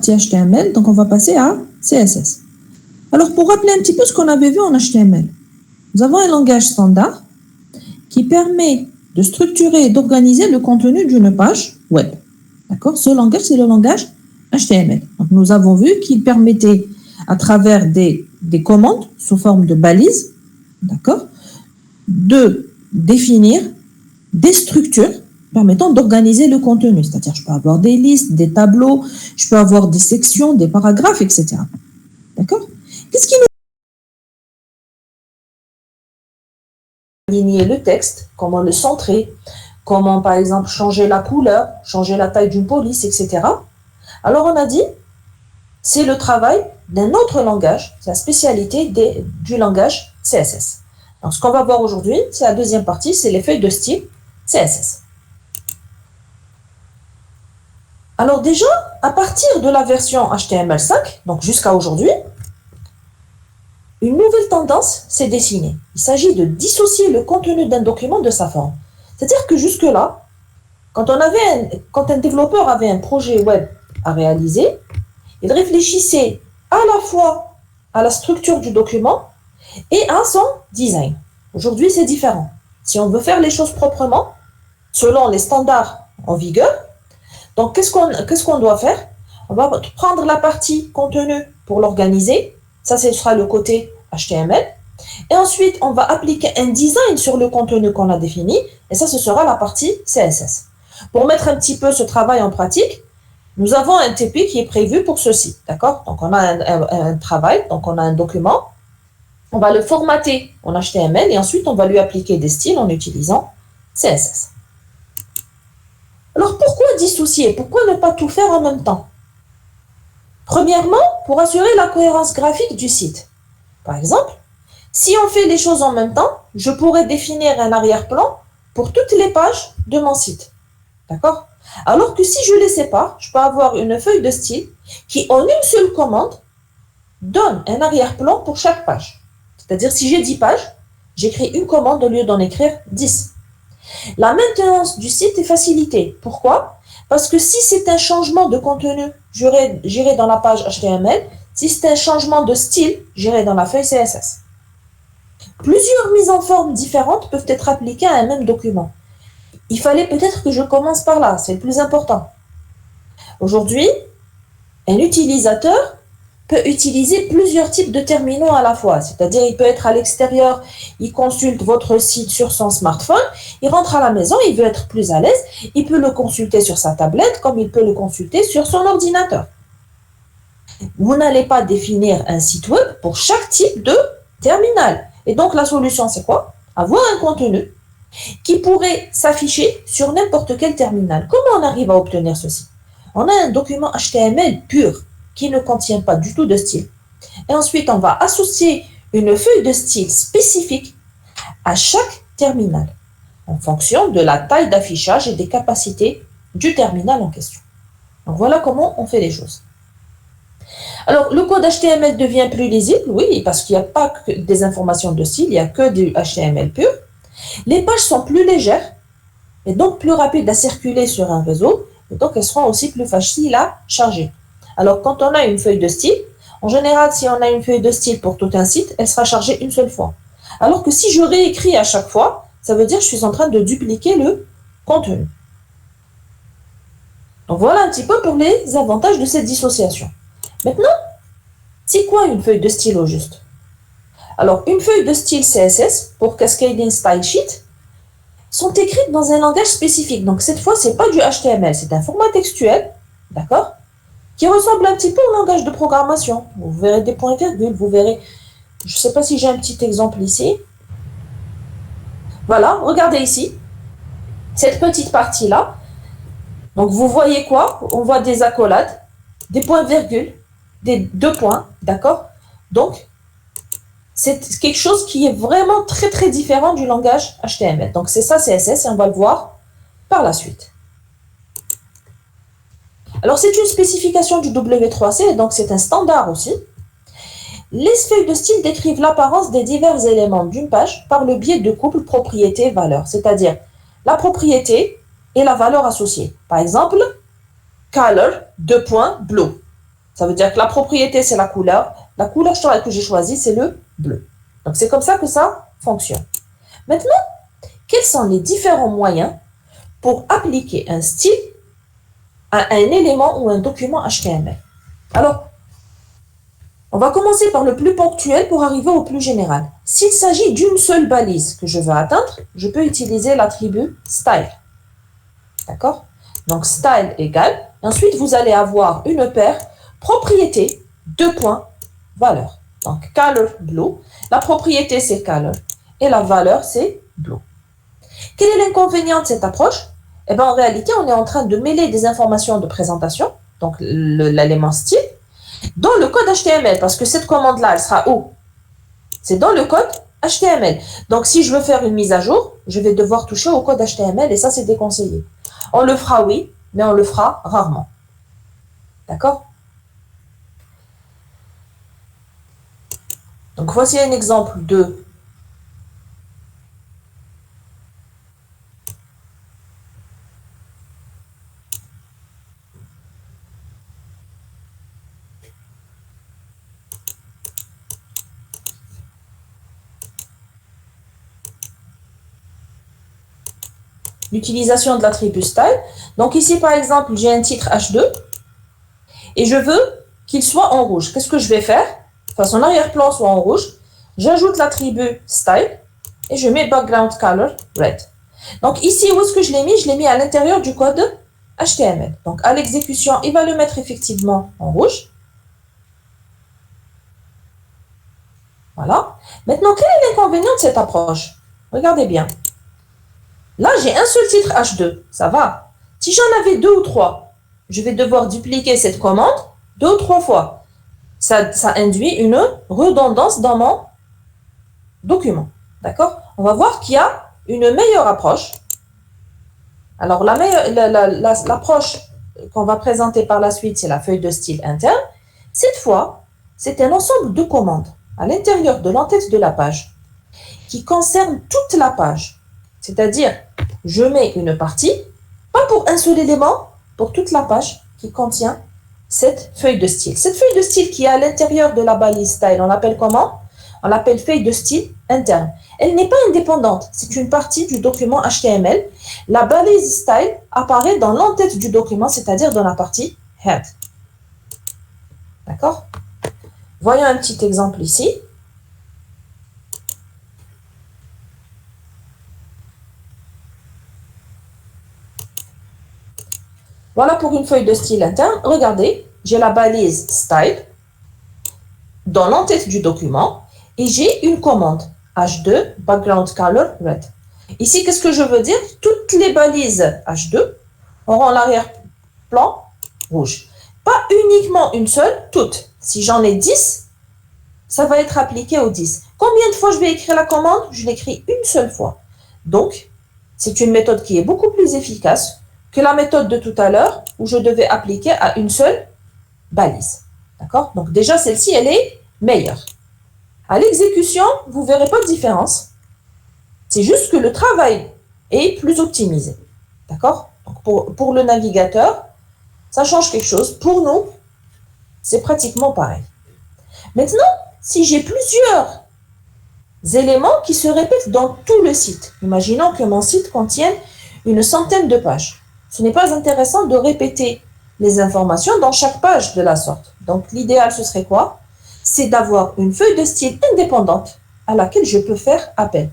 partie HTML, donc on va passer à CSS. Alors, pour rappeler un petit peu ce qu'on avait vu en HTML, nous avons un langage standard qui permet de structurer et d'organiser le contenu d'une page web. D'accord? Ce langage, c'est le langage HTML. Donc, nous avons vu qu'il permettait, à travers des commandes sous forme de balises, d'accord, de définir des structures permettant d'organiser le contenu. C'est-à-dire, je peux avoir des listes, des tableaux, je peux avoir des sections, des paragraphes, etc. D'accord? Qu'est-ce qui nous aligner le texte, comment le centrer, comment, par exemple, changer la couleur, changer la taille d'une police, etc. Alors, on a dit, c'est le travail d'un autre langage, c'est la spécialité du langage CSS. Donc, ce qu'on va voir aujourd'hui, c'est la deuxième partie, c'est les feuilles de style CSS. Alors déjà, à partir de la version HTML5, donc jusqu'à aujourd'hui, une nouvelle tendance s'est dessinée. Il s'agit de dissocier le contenu d'un document de sa forme. C'est-à-dire que jusque-là, quand un développeur avait un projet web à réaliser, il réfléchissait à la fois à la structure du document et à son design. Aujourd'hui, c'est différent. Si on veut faire les choses proprement, selon les standards en vigueur, donc qu'est-ce qu'on doit faire? On va prendre la partie contenu pour l'organiser. Ça, ce sera le côté HTML. Et ensuite, on va appliquer un design sur le contenu qu'on a défini. Et ça, ce sera la partie CSS. Pour mettre un petit peu ce travail en pratique, nous avons un TP qui est prévu pour ceci. D'accord? Donc, on a un travail, donc on a un document. On va le formater en HTML et ensuite, on va lui appliquer des styles en utilisant CSS. Alors, pourquoi dissocier? Pourquoi ne pas tout faire en même temps? Premièrement, pour assurer la cohérence graphique du site. Par exemple, si on fait les choses en même temps, je pourrais définir un arrière-plan pour toutes les pages de mon site. D'accord? Alors que si je les sépare, je peux avoir une feuille de style qui, en une seule commande, donne un arrière-plan pour chaque page. C'est-à-dire, si j'ai 10 pages, j'écris une commande au lieu d'en écrire 10. La maintenance du site est facilitée. Pourquoi? Parce que si c'est un changement de contenu, j'irai dans la page HTML. Si c'est un changement de style, j'irai dans la feuille CSS. Plusieurs mises en forme différentes peuvent être appliquées à un même document. Il fallait peut-être que je commence par là, c'est le plus important. Aujourd'hui, un utilisateur peut utiliser plusieurs types de terminaux à la fois. C'est-à-dire, il peut être à l'extérieur, il consulte votre site sur son smartphone, il rentre à la maison, il veut être plus à l'aise, il peut le consulter sur sa tablette comme il peut le consulter sur son ordinateur. Vous n'allez pas définir un site web pour chaque type de terminal. Et donc, la solution, c'est quoi? Avoir un contenu qui pourrait s'afficher sur n'importe quel terminal. Comment on arrive à obtenir ceci? On a un document HTML pur qui ne contient pas du tout de style. Et ensuite, on va associer une feuille de style spécifique à chaque terminal en fonction de la taille d'affichage et des capacités du terminal en question. Donc, voilà comment on fait les choses. Alors, le code HTML devient plus lisible, oui, parce qu'il n'y a pas que des informations de style, il n'y a que du HTML pur. Les pages sont plus légères et donc plus rapides à circuler sur un réseau, et donc elles seront aussi plus faciles à charger. Alors, quand on a une feuille de style, en général, si on a une feuille de style pour tout un site, elle sera chargée une seule fois. Alors que si je réécris à chaque fois, ça veut dire que je suis en train de dupliquer le contenu. Donc, voilà un petit peu pour les avantages de cette dissociation. Maintenant, c'est quoi une feuille de style au juste? Alors, une feuille de style CSS pour Cascading Style Sheet sont écrites dans un langage spécifique. Donc, cette fois, ce n'est pas du HTML, c'est un format textuel, d'accord, qui ressemble un petit peu au langage de programmation. Vous verrez des points-virgules, vous verrez, je ne sais pas si j'ai un petit exemple ici. Voilà, regardez ici, cette petite partie-là. Donc, vous voyez quoi? On voit des accolades, des points-virgules, des deux points, d'accord? Donc, c'est quelque chose qui est vraiment très, très différent du langage HTML. Donc, c'est ça CSS et on va le voir par la suite. Alors, c'est une spécification du W3C, donc c'est un standard aussi. Les feuilles de style décrivent l'apparence des divers éléments d'une page par le biais de couple propriété-valeur, c'est-à-dire la propriété et la valeur associée. Par exemple, color, blue. Ça veut dire que la propriété, c'est la couleur. La couleur que j'ai choisie, c'est le bleu. Donc, c'est comme ça que ça fonctionne. Maintenant, quels sont les différents moyens pour appliquer un style à un élément ou un document HTML? Alors, on va commencer par le plus ponctuel pour arriver au plus général. S'il s'agit d'une seule balise que je veux atteindre, je peux utiliser l'attribut style. D'accord? Donc, style égale. Ensuite, vous allez avoir une paire propriété, valeur. Donc, color blue. La propriété, c'est color. Et la valeur, c'est blue. Quel est l'inconvénient de cette approche? Eh bien, en réalité, on est en train de mêler des informations de présentation, donc l'élément style, dans le code HTML, parce que cette commande-là, elle sera où? C'est dans le code HTML. Donc, si je veux faire une mise à jour, je vais devoir toucher au code HTML, et ça, c'est déconseillé. On le fera, oui, mais on le fera rarement. D'accord? Donc, voici un exemple de l'utilisation de l'attribut style. Donc, ici, par exemple, j'ai un titre H2 et je veux qu'il soit en rouge. Qu'est-ce que je vais faire? Enfin, son arrière-plan soit en rouge. J'ajoute l'attribut style et je mets background color red. Donc ici, où est-ce que je l'ai mis? Je l'ai mis à l'intérieur du code HTML. Donc à l'exécution, il va le mettre effectivement en rouge. Voilà. Maintenant, quel est l'inconvénient de cette approche? Regardez bien. Là, j'ai un seul titre H2. Ça va. Si j'en avais 2 ou 3, je vais devoir dupliquer cette commande 2 ou 3 fois. Ça induit une redondance dans mon document. D'accord? On va voir qu'il y a une meilleure approche. Alors, l'approche qu'on va présenter par la suite, c'est la feuille de style interne. Cette fois, c'est un ensemble de commandes à l'intérieur de l'entête de la page qui concerne toute la page. C'est-à-dire, je mets une partie, pas pour un seul élément, pour toute la page qui contient cette feuille de style. Cette feuille de style qui est à l'intérieur de la balise style, on l'appelle comment? On l'appelle feuille de style interne. Elle n'est pas indépendante, c'est une partie du document HTML. La balise style apparaît dans l'entête du document, c'est-à-dire dans la partie head. D'accord? Voyons un petit exemple ici. Voilà pour une feuille de style interne. Regardez, j'ai la balise style dans l'entête du document et j'ai une commande H2 background color red. Ici, qu'est-ce que je veux dire? Toutes les balises H2 auront l'arrière-plan rouge. Pas uniquement une seule, toutes. Si j'en ai 10, ça va être appliqué aux 10. Combien de fois je vais écrire la commande? Je l'écris une seule fois. Donc, c'est une méthode qui est beaucoup plus efficace que la méthode de tout à l'heure où je devais appliquer à une seule balise. D'accord? Donc déjà, celle-ci, elle est meilleure. À l'exécution, vous ne verrez pas de différence. C'est juste que le travail est plus optimisé. D'accord? Donc pour le navigateur, ça change quelque chose. Pour nous, c'est pratiquement pareil. Maintenant, si j'ai plusieurs éléments qui se répètent dans tout le site, imaginons que mon site contienne une centaine de pages. Ce n'est pas intéressant de répéter les informations dans chaque page de la sorte. Donc, l'idéal, ce serait quoi? C'est d'avoir une feuille de style indépendante à laquelle je peux faire appel.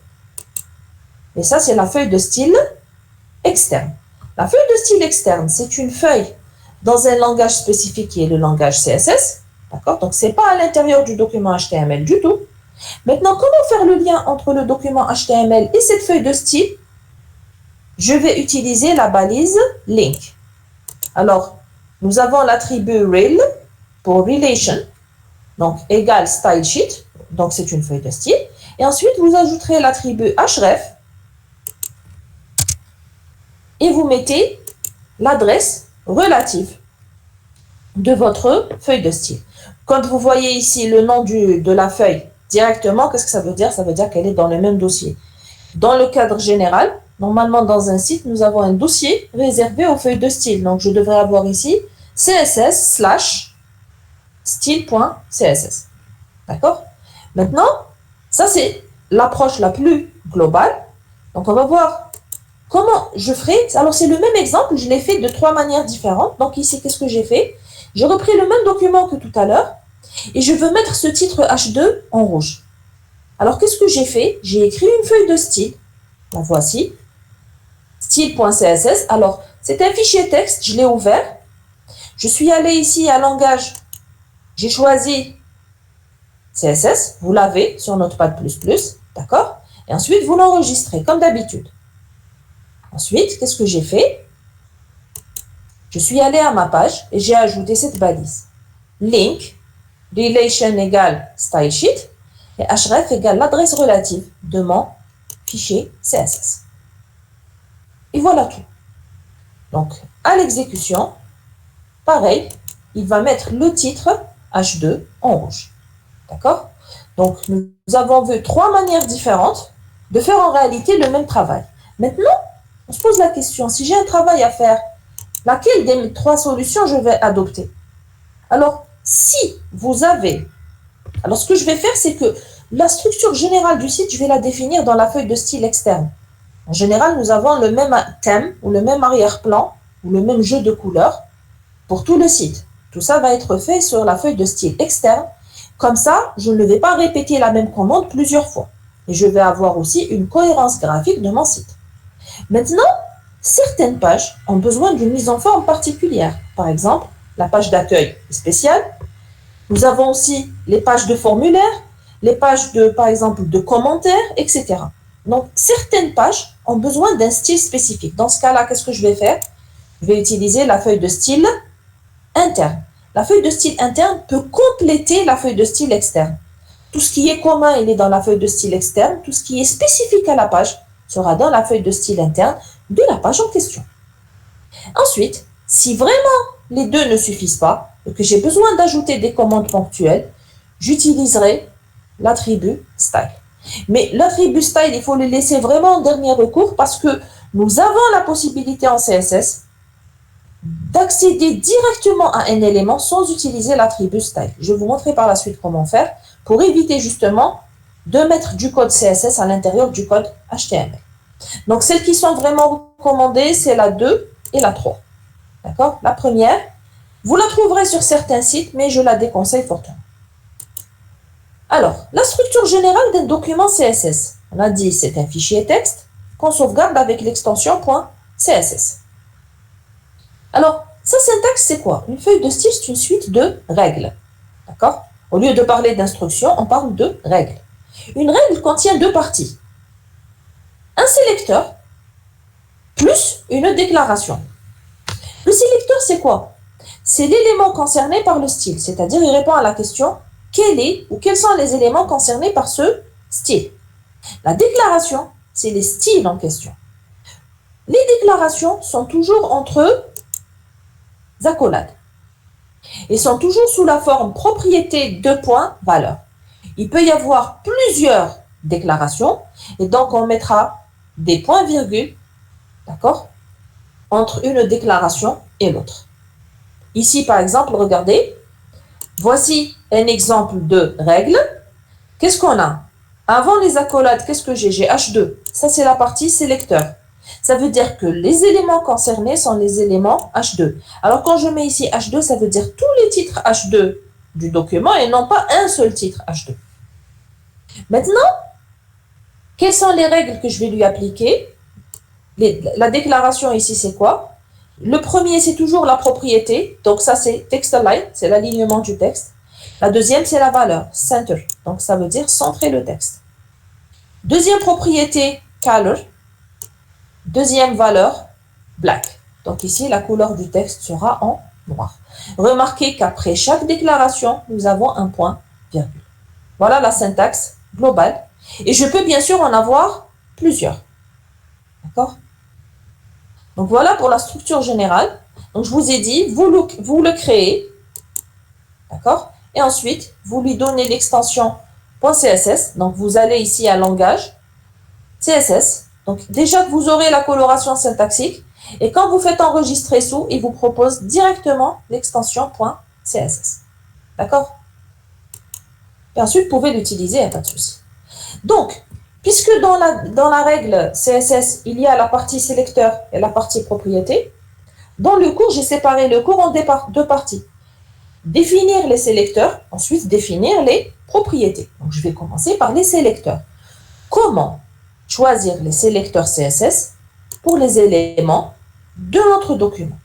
Et ça, c'est la feuille de style externe. La feuille de style externe, c'est une feuille dans un langage spécifique qui est le langage CSS. D'accord? Donc, ce n'est pas à l'intérieur du document HTML du tout. Maintenant, comment faire le lien entre le document HTML et cette feuille de style? Je vais utiliser la balise link. Alors, nous avons l'attribut rel pour relation, donc égale style sheet, donc c'est une feuille de style. Et ensuite, vous ajouterez l'attribut href et vous mettez l'adresse relative de votre feuille de style. Quand vous voyez ici le nom de la feuille directement, qu'est-ce que ça veut dire? Ça veut dire qu'elle est dans le même dossier. Dans le cadre général, normalement dans un site, nous avons un dossier réservé aux feuilles de style. Donc je devrais avoir ici CSS/ style.css. D'accord? Maintenant, ça c'est l'approche la plus globale. Donc on va voir comment je ferai. Alors c'est le même exemple, je l'ai fait de 3 manières différentes. Donc ici, qu'est-ce que j'ai fait? J'ai repris le même document que tout à l'heure et je veux mettre ce titre H2 en rouge. Alors qu'est-ce que j'ai fait? J'ai écrit une feuille de style. La voici. Style.css. Alors c'est un fichier texte, je l'ai ouvert. Je suis allé ici à langage. J'ai choisi CSS. Vous l'avez sur Notepad++. D'accord? Et ensuite, vous l'enregistrez comme d'habitude. Ensuite, qu'est-ce que j'ai fait? Je suis allé à ma page et j'ai ajouté cette balise. Link, relation égale style sheet et href égale l'adresse relative de mon fichier CSS. Et voilà tout. Donc, à l'exécution, pareil, il va mettre le titre H2 en rouge. D'accord? Donc, nous avons vu 3 manières différentes de faire en réalité le même travail. Maintenant, on se pose la question, si j'ai un travail à faire, laquelle des 3 solutions je vais adopter? Alors, si vous avez... Alors, ce que je vais faire, c'est que la structure générale du site, je vais la définir dans la feuille de style externe. En général, nous avons le même thème ou le même arrière-plan ou le même jeu de couleurs pour tout le site. Tout ça va être fait sur la feuille de style externe. Comme ça, je ne vais pas répéter la même commande plusieurs fois. Et je vais avoir aussi une cohérence graphique de mon site. Maintenant, certaines pages ont besoin d'une mise en forme particulière. Par exemple, la page d'accueil est spéciale. Nous avons aussi les pages de formulaire, les pages de, par exemple, de commentaires, etc. Donc, certaines pages ont besoin d'un style spécifique. Dans ce cas-là, qu'est-ce que je vais faire? Je vais utiliser la feuille de style interne. La feuille de style interne peut compléter la feuille de style externe. Tout ce qui est commun, il est dans la feuille de style externe. Tout ce qui est spécifique à la page sera dans la feuille de style interne de la page en question. Ensuite, si vraiment les deux ne suffisent pas et que j'ai besoin d'ajouter des commandes ponctuelles, j'utiliserai l'attribut style. Mais l'attribut style, il faut le laisser vraiment en dernier recours parce que nous avons la possibilité en CSS d'accéder directement à un élément sans utiliser l'attribut style. Je vais vous montrer par la suite comment faire pour éviter justement de mettre du code CSS à l'intérieur du code HTML. Donc, celles qui sont vraiment recommandées, c'est la 2 et la 3. D'accord? La première, vous la trouverez sur certains sites, mais je la déconseille fortement. Alors, la structure générale d'un document CSS. On a dit c'est un fichier texte qu'on sauvegarde avec l'extension .css. Alors, sa syntaxe, c'est quoi? Une feuille de style, c'est une suite de règles. D'accord? Au lieu de parler d'instructions, on parle de règles. Une règle contient 2 parties. Un sélecteur plus une déclaration. Le sélecteur, c'est quoi? C'est l'élément concerné par le style, c'est-à-dire il répond à la question quel est ou quels sont les éléments concernés par ce style. La déclaration, c'est les styles en question. Les déclarations sont toujours entre accolades et sont toujours sous la forme propriété valeur. Il peut y avoir plusieurs déclarations et donc on mettra des points-virgules, d'accord, entre une déclaration et l'autre. Ici, par exemple, regardez, voici un exemple de règle. Qu'est-ce qu'on a? Avant les accolades, qu'est-ce que j'ai? J'ai H2. Ça, c'est la partie sélecteur. Ça veut dire que les éléments concernés sont les éléments H2. Alors, quand je mets ici H2, ça veut dire tous les titres H2 du document et non pas un seul titre H2. Maintenant, quelles sont les règles que je vais lui appliquer? La déclaration ici, c'est quoi? Le premier, c'est toujours la propriété. Donc, ça, c'est text align, c'est l'alignement du texte. La deuxième, c'est la valeur, center. Donc, ça veut dire centrer le texte. Deuxième propriété, color. Deuxième valeur, black. Donc, ici, la couleur du texte sera en noir. Remarquez qu'après chaque déclaration, nous avons un point virgule. Voilà la syntaxe globale. Et je peux bien sûr en avoir plusieurs. D'accord? Donc, voilà pour la structure générale. Donc, je vous ai dit, vous le créez. D'accord? Et ensuite, vous lui donnez l'extension .css. Donc, vous allez ici à langage, CSS. Donc, déjà, vous aurez la coloration syntaxique. Et quand vous faites enregistrer sous, il vous propose directement l'extension .css. D'accord? Et ensuite, vous pouvez l'utiliser, il n'y a pas de souci. Donc, puisque dans la règle CSS, il y a la partie sélecteur et la partie propriété, dans le cours, j'ai séparé le cours en deux parties. Définir les sélecteurs, ensuite définir les propriétés. Donc, je vais commencer par les sélecteurs. Comment choisir les sélecteurs CSS pour les éléments de notre document?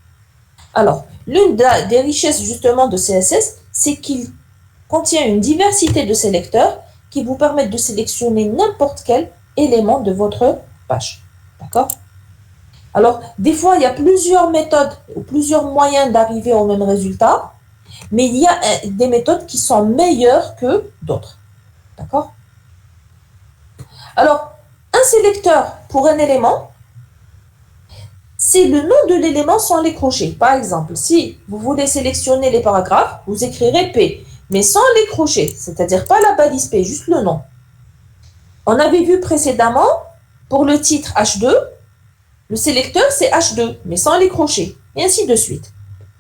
Alors, l'une des richesses justement de CSS, c'est qu'il contient une diversité de sélecteurs qui vous permettent de sélectionner n'importe quel élément de votre page. D'accord? Alors, des fois, il y a plusieurs méthodes ou plusieurs moyens d'arriver au même résultat, mais il y a des méthodes qui sont meilleures que d'autres. D'accord? Alors, un sélecteur pour un élément, c'est le nom de l'élément sans les crochets. Par exemple, si vous voulez sélectionner les paragraphes, vous écrirez P, mais sans les crochets, c'est-à-dire pas la balise P, juste le nom. On avait vu précédemment, pour le titre H2, le sélecteur c'est H2, mais sans les crochets, et ainsi de suite.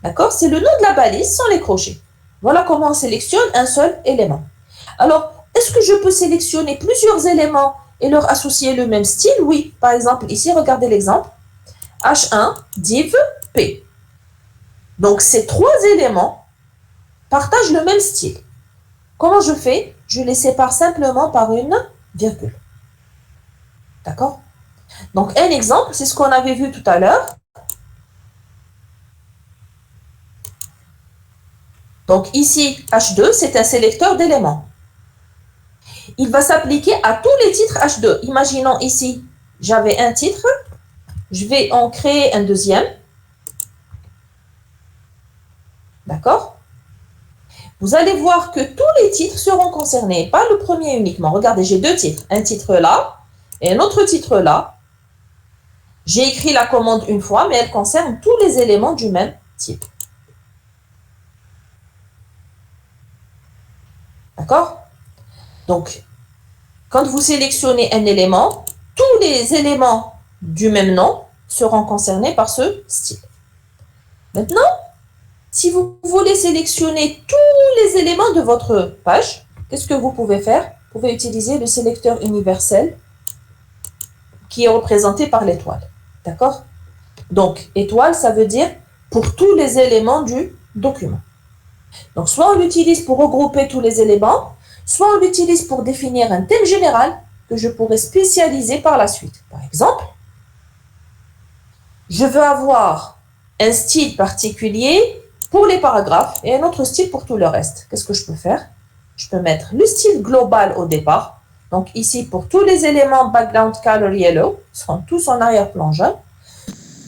D'accord? C'est le nom de la balise sans les crochets. Voilà comment on sélectionne un seul élément. Alors, est-ce que je peux sélectionner plusieurs éléments et leur associer le même style? Oui. Par exemple, ici, regardez l'exemple. H1, div, P. Donc, ces trois éléments partagent le même style. Comment je fais? Je les sépare simplement par une virgule. D'accord? Donc, un exemple, c'est ce qu'on avait vu tout à l'heure. Donc, ici, H2, c'est un sélecteur d'éléments. Il va s'appliquer à tous les titres H2. Imaginons ici, j'avais un titre. Je vais en créer un deuxième. D'accord? Vous allez voir que tous les titres seront concernés, pas le premier uniquement. Regardez, j'ai deux titres. Un titre là et un autre titre là. J'ai écrit la commande une fois, mais elle concerne tous les éléments du même type. D'accord? Donc, quand vous sélectionnez un élément, tous les éléments du même nom seront concernés par ce style. Maintenant, si vous voulez sélectionner tous les éléments de votre page, qu'est-ce que vous pouvez faire? Vous pouvez utiliser le sélecteur universel qui est représenté par l'étoile. D'accord? Donc, étoile, ça veut dire pour tous les éléments du document. Donc, soit on l'utilise pour regrouper tous les éléments, soit on l'utilise pour définir un thème général que je pourrais spécialiser par la suite. Par exemple, je veux avoir un style particulier pour les paragraphes et un autre style pour tout le reste. Qu'est-ce que je peux faire? Je peux mettre le style global au départ. Donc ici, pour tous les éléments background color yellow, ils seront tous en arrière-plan jaune.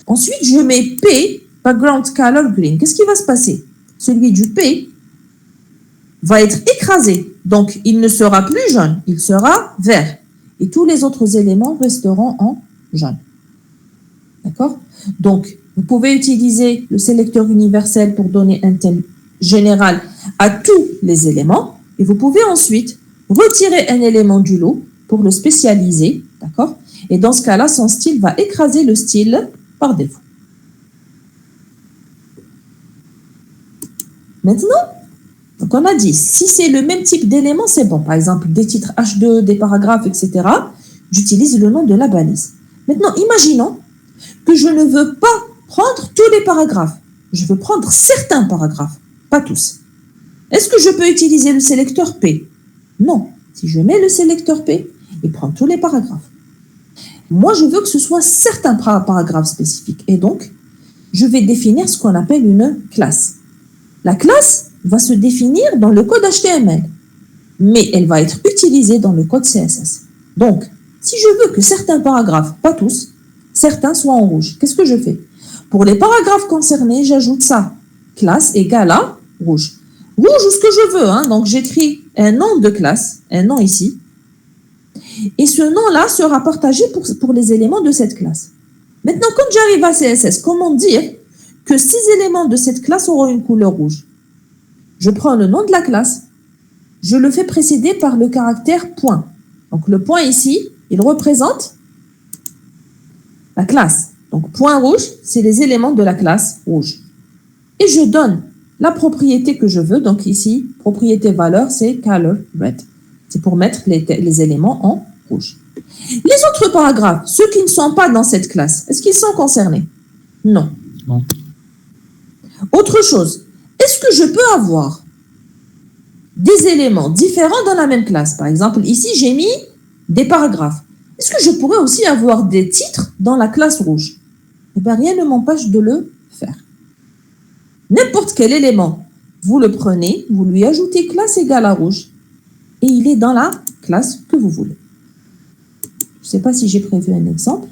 Ensuite, je mets P, background color green. Qu'est-ce qui va se passer? Celui du P va être écrasé. Donc, il ne sera plus jaune, il sera vert. Et tous les autres éléments resteront en jaune. D'accord? Donc, vous pouvez utiliser le sélecteur universel pour donner un thème général à tous les éléments. Et vous pouvez ensuite retirer un élément du lot pour le spécialiser. D'accord? Et dans ce cas-là, son style va écraser le style par défaut. Maintenant, donc on a dit, si c'est le même type d'élément, c'est bon. Par exemple, des titres H2, des paragraphes, etc. J'utilise le nom de la balise. Maintenant, imaginons que je ne veux pas prendre tous les paragraphes. Je veux prendre certains paragraphes, pas tous. Est-ce que je peux utiliser le sélecteur P? Non. Si je mets le sélecteur P, il prend tous les paragraphes. Moi, je veux que ce soit certains paragraphes spécifiques. Et donc, je vais définir ce qu'on appelle une classe. La classe va se définir dans le code HTML, mais elle va être utilisée dans le code CSS. Donc, si je veux que certains paragraphes, pas tous, certains soient en rouge, qu'est-ce que je fais? Pour les paragraphes concernés, j'ajoute ça. Classe égale à rouge. Rouge ou ce que je veux, hein. Donc j'écris un nom de classe, un nom ici. Et ce nom-là sera partagé pour les éléments de cette classe. Maintenant, quand j'arrive à CSS, comment dire que 6 éléments de cette classe auront une couleur rouge? Je prends le nom de la classe, je le fais précéder par le caractère point. Donc le point ici, il représente la classe. Donc point rouge, c'est les éléments de la classe rouge. Et je donne la propriété que je veux. Donc ici, propriété valeur, c'est color red. C'est pour mettre les éléments en rouge. Les autres paragraphes, ceux qui ne sont pas dans cette classe, est-ce qu'ils sont concernés? Non. Non. Autre chose, est-ce que je peux avoir des éléments différents dans la même classe? Par exemple, ici, j'ai mis des paragraphes. Est-ce que je pourrais aussi avoir des titres dans la classe rouge? Eh bien, rien ne m'empêche de le faire. N'importe quel élément, vous le prenez, vous lui ajoutez classe égale à rouge, et il est dans la classe que vous voulez. Je ne sais pas si j'ai prévu un exemple.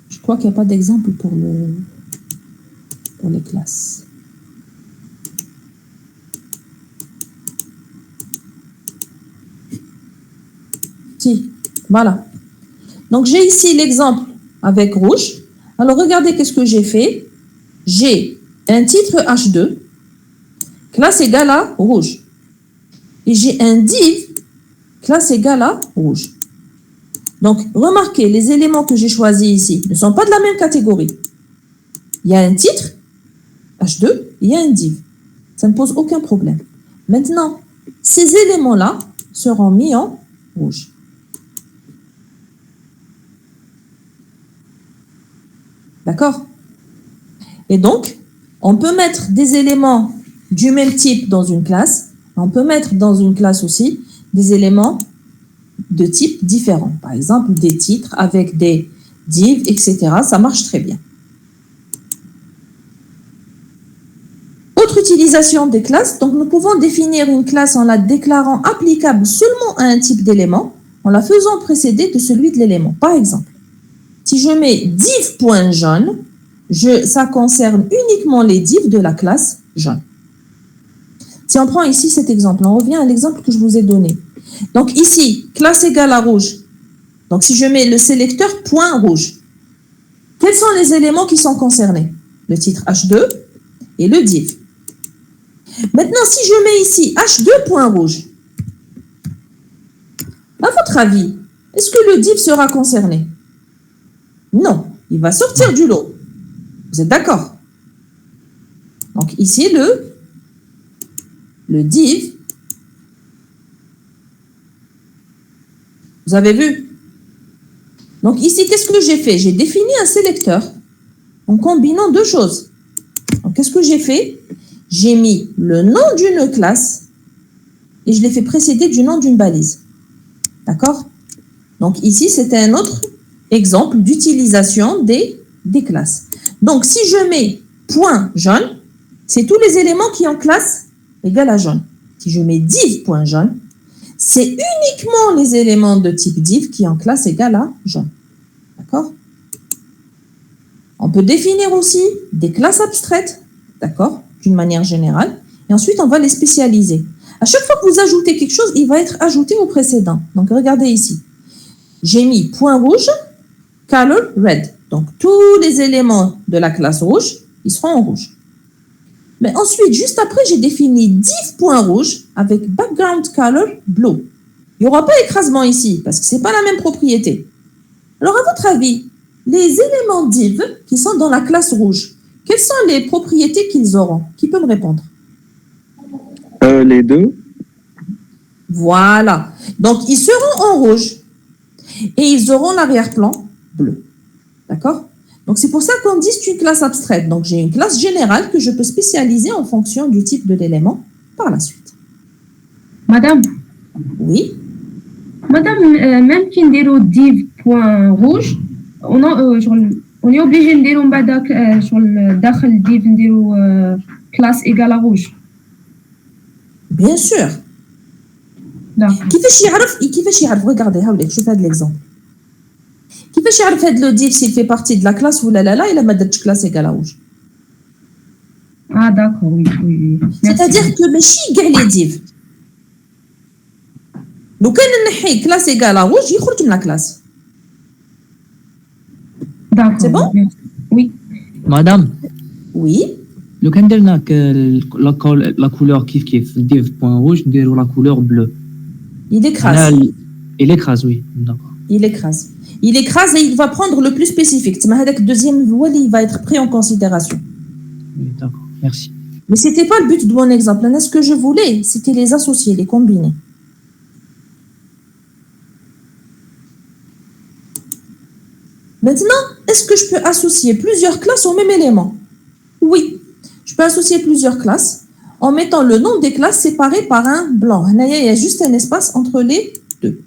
Je crois qu'il n'y a pas d'exemple pour les classes. Si, voilà. Donc, j'ai ici l'exemple avec rouge. Alors, regardez qu'est-ce que j'ai fait. J'ai un titre H2, classe égale à rouge. Et j'ai un div, classe égale à rouge. Donc, remarquez, les éléments que j'ai choisis ici ne sont pas de la même catégorie. Il y a un titre, H2, et il y a un div. Ça ne pose aucun problème. Maintenant, ces éléments-là seront mis en rouge. D'accord? Et donc, on peut mettre des éléments du même type dans une classe. On peut mettre dans une classe aussi des éléments de type différent. Par exemple, des titres avec des divs, etc. Ça marche très bien. Autre utilisation des classes. Donc, nous pouvons définir une classe en la déclarant applicable seulement à un type d'élément, en la faisant précéder de celui de l'élément. Par exemple, si je mets div.jaune, ça concerne uniquement les divs de la classe jaune. Si on prend ici cet exemple, on revient à l'exemple que je vous ai donné. Donc ici, classe égale à rouge. Donc si je mets le sélecteur point rouge, quels sont les éléments qui sont concernés? Le titre H2 et le div. Maintenant, si je mets ici H2 point rouge, à votre avis, est-ce que le div sera concerné? Non, il va sortir du lot. Vous êtes d'accord? Donc ici, le div, vous avez vu? Donc ici, qu'est-ce que j'ai fait? J'ai défini un sélecteur en combinant deux choses. Donc qu'est-ce que j'ai fait? J'ai mis le nom d'une classe et je l'ai fait précéder du nom d'une balise. D'accord? Donc ici, c'était un autre exemple d'utilisation des classes. Donc, si je mets point jaune, c'est tous les éléments qui ont classe égale à jaune. Si je mets div.jaune, c'est uniquement les éléments de type div qui ont classe égale à jaune. D'accord? On peut définir aussi des classes abstraites, d'accord, d'une manière générale, et ensuite on va les spécialiser. À chaque fois que vous ajoutez quelque chose, il va être ajouté au précédent. Donc, regardez ici. J'ai mis point rouge, color red. Donc, tous les éléments de la classe rouge, ils seront en rouge. Mais ensuite, juste après, j'ai défini div.rouge avec background color blue. Il n'y aura pas écrasement ici, parce que ce n'est pas la même propriété. Alors, à votre avis, les éléments div qui sont dans la classe rouge, quelles sont les propriétés qu'ils auront? Qui peut me répondre? Les deux. Voilà. Donc, ils seront en rouge et ils auront l'arrière-plan bleu. D'accord? Donc, c'est pour ça qu'on dit c'est une classe abstraite. Donc, j'ai une classe générale que je peux spécialiser en fonction du type de l'élément par la suite. Madame, Oui. Madame, même qui نديرو div.rouge, on est obligé نديرو من بعد sur داخل div نديرو classe égale à rouge. Bien sûr. D'accord. كيفاش يعرف regardez هاوليك شوف هذا l'exemple. كيفاش يعرف هذا le div s'il fait partie de la classe ولا لا إلا ما درتش classe égale à rouge. Ah d'accord, oui. C'est-à-dire que ماشي كاع les div. لو كان نحي classe égale à rouge يخرج من la classe. D'accord. C'est bon? Oui. Madame, Oui. لو كان درنا la couleur كيف div point rouge نديرو la couleur bleue. Il écrase. Là, il écrase, oui. D'accord. Il écrase. Il écrase et il va prendre le plus spécifique. Le deuxième voile, il va être pris en considération. Oui, d'accord. Merci. Mais ce n'était pas le but de mon exemple. Là, ce que je voulais, c'était les associer, les combiner. Maintenant, est-ce que je peux associer plusieurs classes au même élément? Oui, je peux associer plusieurs classes en mettant le nom des classes séparées par un blanc. Il y a juste un espace entre les deux.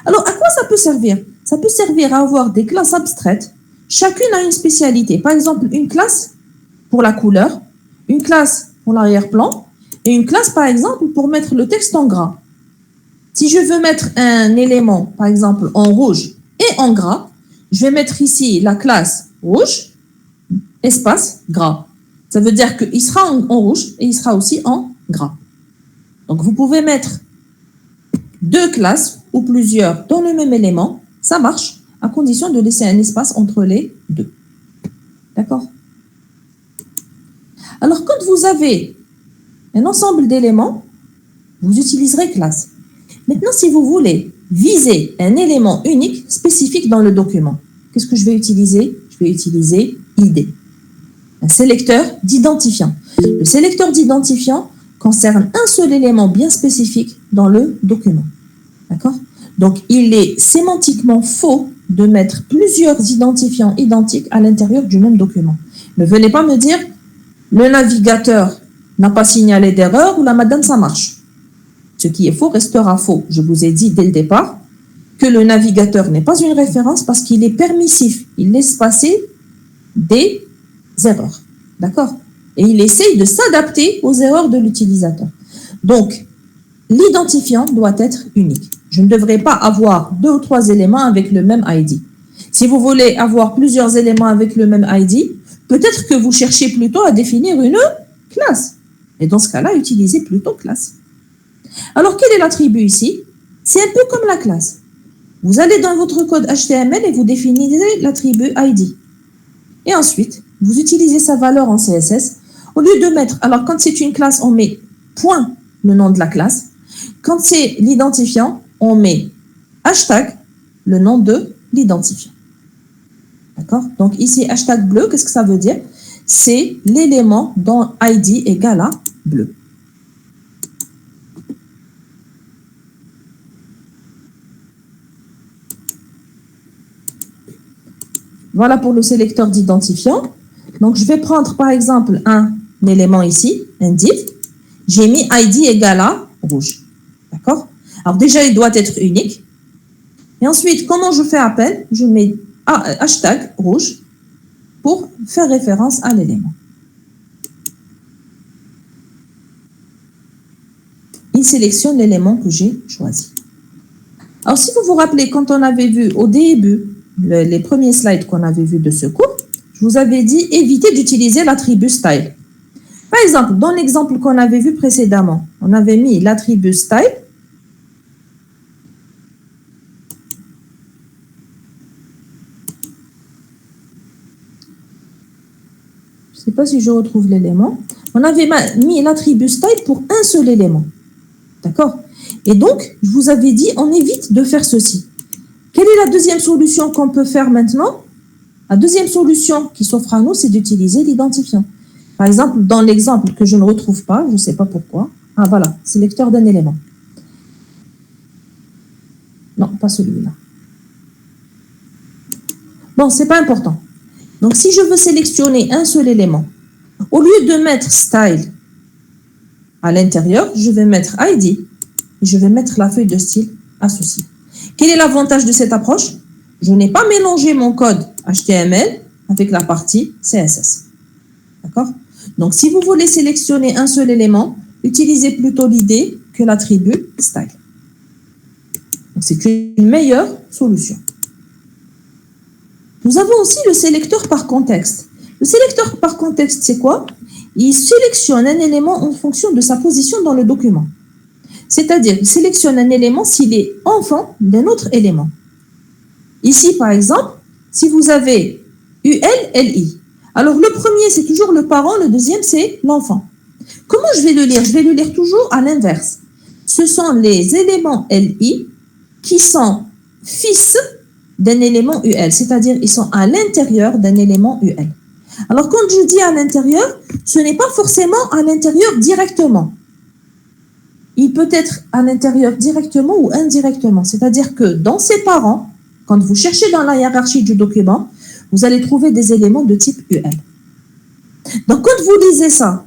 Alors, à quoi ça peut servir? Ça peut servir à avoir des classes abstraites. Chacune a une spécialité. Par exemple, une classe pour la couleur, une classe pour l'arrière-plan et une classe, par exemple, pour mettre le texte en gras. Si je veux mettre un élément, par exemple, en rouge et en gras, je vais mettre ici la classe rouge, espace gras. Ça veut dire qu'il sera en rouge et il sera aussi en gras. Donc, vous pouvez mettre deux classes ou plusieurs dans le même élément. Ça marche à condition de laisser un espace entre les deux. D'accord? Alors, quand vous avez un ensemble d'éléments, vous utiliserez classe. Maintenant, si vous voulez viser un élément unique spécifique dans le document, qu'est-ce que je vais utiliser? Je vais utiliser ID, un sélecteur d'identifiant. Le sélecteur d'identifiant concerne un seul élément bien spécifique dans le document. D'accord? Donc, il est sémantiquement faux de mettre plusieurs identifiants identiques à l'intérieur du même document. Ne venez pas me dire le navigateur n'a pas signalé d'erreur ou la madame ça marche. Ce qui est faux restera faux. Je vous ai dit dès le départ que le navigateur n'est pas une référence parce qu'il est permissif. Il laisse passer des erreurs. D'accord? Et il essaye de s'adapter aux erreurs de l'utilisateur. Donc, l'identifiant doit être unique. Je ne devrais pas avoir 2 ou 3 éléments avec le même ID. Si vous voulez avoir plusieurs éléments avec le même ID, peut-être que vous cherchez plutôt à définir une classe. Et dans ce cas-là, utilisez plutôt classe. Alors, quel est l'attribut ici? C'est un peu comme la classe. Vous allez dans votre code HTML et vous définissez l'attribut ID. Et ensuite, vous utilisez sa valeur en CSS. Au lieu de mettre, alors quand c'est une classe, on met point le nom de la classe. Quand c'est l'identifiant, on met hashtag le nom de l'identifiant. D'accord? Donc ici, hashtag bleu, qu'est-ce que ça veut dire? C'est l'élément dont ID égale à bleu. Voilà pour le sélecteur d'identifiant. Donc, je vais prendre par exemple un élément ici, un div. J'ai mis ID égale à rouge. D'accord? Alors déjà, il doit être unique. Et ensuite, comment je fais appel? Je mets hashtag rouge pour faire référence à l'élément. Il sélectionne l'élément que j'ai choisi. Alors, si vous vous rappelez, quand on avait vu au début les premiers slides qu'on avait vus de ce cours, je vous avais dit éviter d'utiliser l'attribut style. Par exemple, dans l'exemple qu'on avait vu précédemment, on avait mis l'attribut style. Je ne sais pas si je retrouve l'élément. On avait mis l'attribut style pour un seul élément. D'accord? Et donc, je vous avais dit, on évite de faire ceci. Quelle est la deuxième solution qu'on peut faire maintenant? La deuxième solution qui s'offre à nous, c'est d'utiliser l'identifiant. Par exemple, dans l'exemple que je ne retrouve pas, je ne sais pas pourquoi. Ah voilà, sélecteur d'un élément. Non, pas celui-là. Bon, ce n'est pas important. Donc, si je veux sélectionner un seul élément, au lieu de mettre style à l'intérieur, je vais mettre ID et je vais mettre la feuille de style associée. Quel est l'avantage de cette approche? Je n'ai pas mélangé mon code HTML avec la partie CSS. D'accord? Donc, si vous voulez sélectionner un seul élément, utilisez plutôt l'idée que l'attribut style. C'est une meilleure solution. Nous avons aussi le sélecteur par contexte. Le sélecteur par contexte, c'est quoi? Il sélectionne un élément en fonction de sa position dans le document. C'est-à-dire, il sélectionne un élément s'il est enfant d'un autre élément. Ici, par exemple, si vous avez UL, LI. Alors, le premier, c'est toujours le parent, le deuxième, c'est l'enfant. Comment je vais le lire? Je vais le lire toujours à l'inverse. ce sont les éléments LI qui sont fils d'un élément UL, c'est-à-dire ils sont à l'intérieur d'un élément UL. Alors, quand je dis à l'intérieur, ce n'est pas forcément à l'intérieur directement. Il peut être à l'intérieur directement ou indirectement. C'est-à-dire que dans ses parents, quand vous cherchez dans la hiérarchie du document, vous allez trouver des éléments de type UL. Donc, quand vous lisez ça,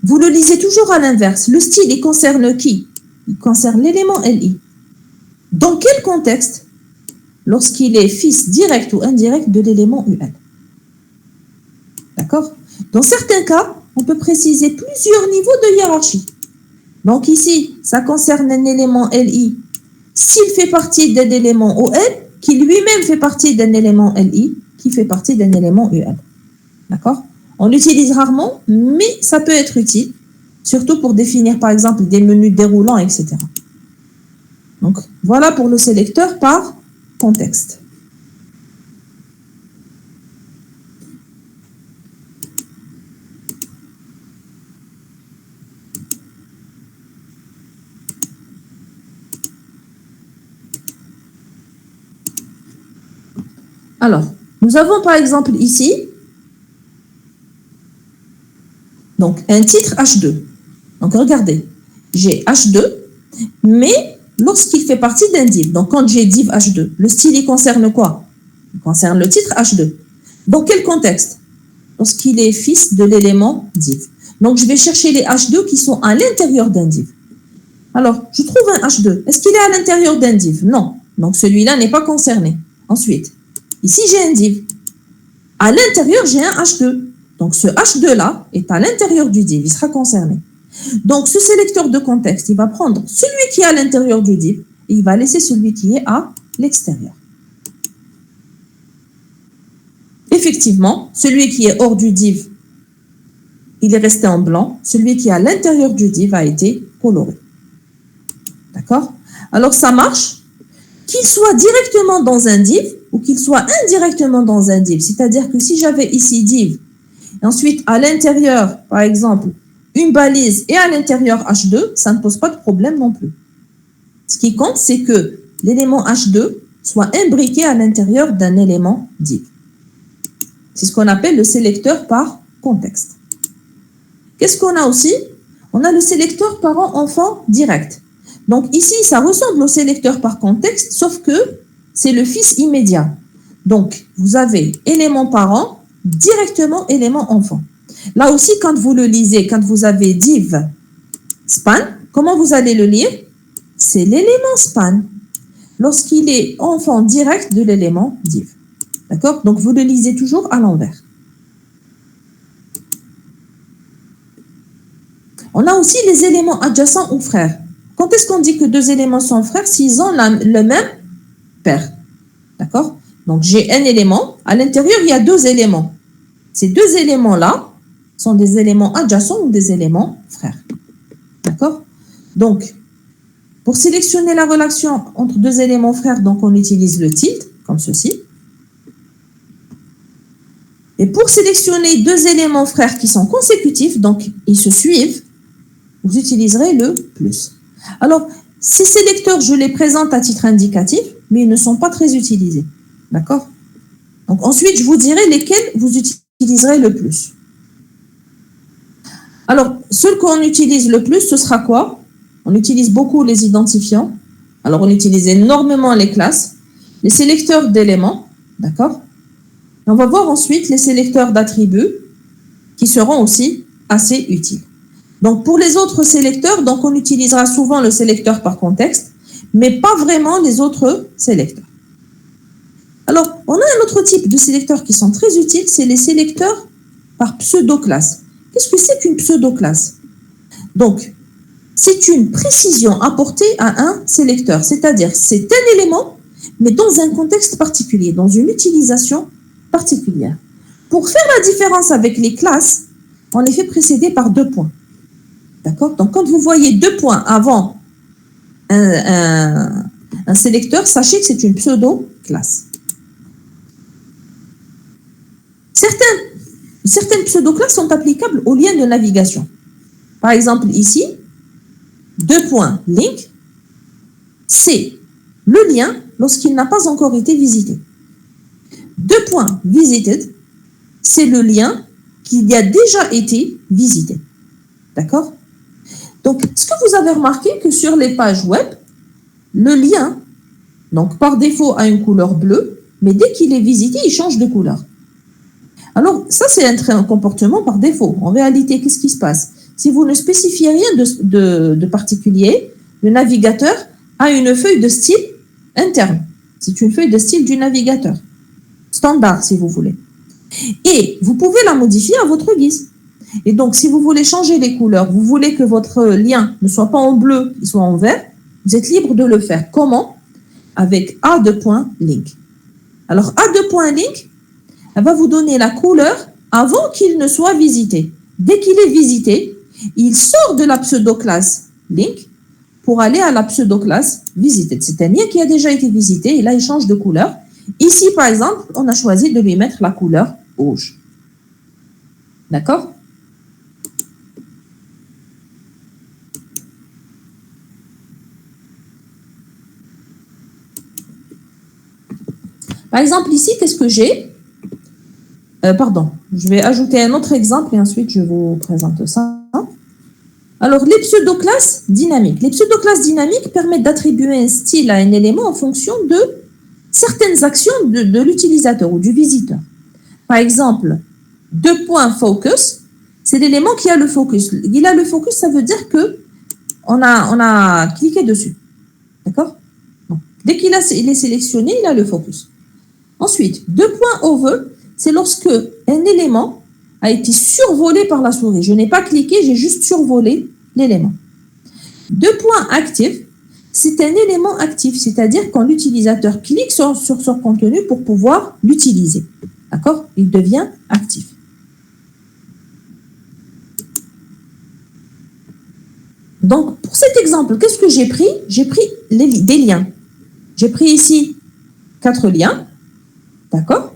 vous le lisez toujours à l'inverse. Le style, il concerne qui? Il concerne l'élément LI. Dans quel contexte? Lorsqu'il est fils direct ou indirect de l'élément UL. D'accord? Dans certains cas, on peut préciser plusieurs niveaux de hiérarchie. Donc ici, ça concerne un élément LI s'il fait partie d'un élément OL qui lui-même fait partie d'un élément LI qui fait partie d'un élément UL. D'accord? On l'utilise rarement, mais ça peut être utile, surtout pour définir par exemple des menus déroulants, etc. Donc voilà pour le sélecteur par contexte. Alors, nous avons par exemple ici donc un titre H2. Donc regardez, j'ai H2, mais lorsqu'il fait partie d'un div, donc quand j'ai div H2, le style il concerne quoi? Il concerne le titre H2. Dans quel contexte? Lorsqu'il est fils de l'élément div. Donc je vais chercher les H2 qui sont à l'intérieur d'un div. Alors, je trouve un H2. Est-ce qu'il est à l'intérieur d'un div? Non. Donc celui-là n'est pas concerné. Ensuite, ici j'ai un div. À l'intérieur, j'ai un H2. Donc ce H2-là est à l'intérieur du div, il sera concerné. Donc ce sélecteur de contexte, il va prendre celui qui est à l'intérieur du div et il va laisser celui qui est à l'extérieur. Effectivement, celui qui est hors du div, il est resté en blanc. Celui qui est à l'intérieur du div a été coloré. D'accord? Alors ça marche qu'il soit directement dans un div ou qu'il soit indirectement dans un div. C'est-à-dire que si j'avais ici div, et ensuite à l'intérieur, par exemple, une balise et à l'intérieur H2, ça ne pose pas de problème non plus. Ce qui compte, c'est que l'élément H2 soit imbriqué à l'intérieur d'un élément div. C'est ce qu'on appelle le sélecteur par contexte. Qu'est-ce qu'on a aussi? On a le sélecteur parent-enfant direct. Donc ici, ça ressemble au sélecteur par contexte, sauf que c'est le fils immédiat. Donc, vous avez élément parent, directement élément enfant. Là aussi, quand vous le lisez, quand vous avez div span, comment vous allez le lire? C'est l'élément span, lorsqu'il est enfant direct de l'élément div. D'accord? Donc, vous le lisez toujours à l'envers. On a aussi les éléments adjacents ou frères. Quand est-ce qu'on dit que deux éléments sont frères? S'ils ont le même père. D'accord? Donc, j'ai un élément. À l'intérieur, il y a deux éléments. Ces deux éléments-là sont des éléments adjacents ou des éléments frères. D'accord? Donc, pour sélectionner la relation entre deux éléments frères, donc on utilise le tilde, comme ceci. Et pour sélectionner deux éléments frères qui sont consécutifs, donc ils se suivent, vous utiliserez le plus. Alors, ces sélecteurs, je les présente à titre indicatif, mais ils ne sont pas très utilisés. D'accord? Donc, ensuite, je vous dirai lesquels vous utiliserez le plus. Alors, ceux qu'on utilise le plus, ce sera quoi? On utilise beaucoup les identifiants. Alors, on utilise énormément les classes, les sélecteurs d'éléments, d'accord? On va voir ensuite les sélecteurs d'attributs qui seront aussi assez utiles. Donc, pour les autres sélecteurs, donc on utilisera souvent le sélecteur par contexte, mais pas vraiment les autres sélecteurs. Alors, on a un autre type de sélecteurs qui sont très utiles, c'est les sélecteurs par pseudo-classe. Qu'est-ce que c'est qu'une pseudo-classe? Donc, c'est une précision apportée à un sélecteur, c'est-à-dire c'est un élément, mais dans un contexte particulier, dans une utilisation particulière. Pour faire la différence avec les classes, on les fait précéder par 2 points. D'accord? Donc, quand vous voyez 2 points avant un sélecteur, sachez que c'est une pseudo-classe. Certaines pseudo-classes sont applicables aux liens de navigation. Par exemple, ici, Deux points link, c'est le lien lorsqu'il n'a pas encore été visité. Deux points visited, c'est le lien qui a déjà été visité. D'accord? Donc, est-ce que vous avez remarqué que sur les pages web, le lien, donc par défaut, a une couleur bleue, mais dès qu'il est visité, il change de couleur. Alors, ça, c'est un comportement par défaut. En réalité, qu'est-ce qui se passe? Si vous ne spécifiez rien de particulier, le navigateur a une feuille de style interne. C'est une feuille de style du navigateur. Standard, si vous voulez. Et vous pouvez la modifier à votre guise. Et donc, si vous voulez changer les couleurs, vous voulez que votre lien ne soit pas en bleu, il soit en vert, vous êtes libre de le faire. Comment? Avec A2.link. Alors, A2.link, elle va vous donner la couleur avant qu'il ne soit visité. Dès qu'il est visité, il sort de la pseudo-classe link pour aller à la pseudo-classe visited. C'est un lien qui a déjà été visité et là, il change de couleur. Ici, par exemple, on a choisi de lui mettre la couleur rouge. D'accord? Par exemple, ici, qu'est-ce que j'ai? Pardon, je vais ajouter un autre exemple et ensuite je vous présente ça. Alors, les pseudo-classes dynamiques. Les pseudo-classes dynamiques permettent d'attribuer un style à un élément en fonction de certaines actions de l'utilisateur ou du visiteur. Par exemple, focus, c'est l'élément qui a le focus. Il a le focus, ça veut dire que on a cliqué dessus. D'accord? Dès qu'il est sélectionné, il a le focus. Ensuite, over, c'est lorsque un élément a été survolé par la souris. Je n'ai pas cliqué, j'ai juste survolé l'élément. Active, c'est un élément actif, c'est-à-dire quand l'utilisateur clique sur son contenu pour pouvoir l'utiliser. D'accord? Il devient actif. Donc, pour cet exemple, qu'est-ce que j'ai pris? J'ai pris des liens. J'ai pris ici 4 liens. D'accord?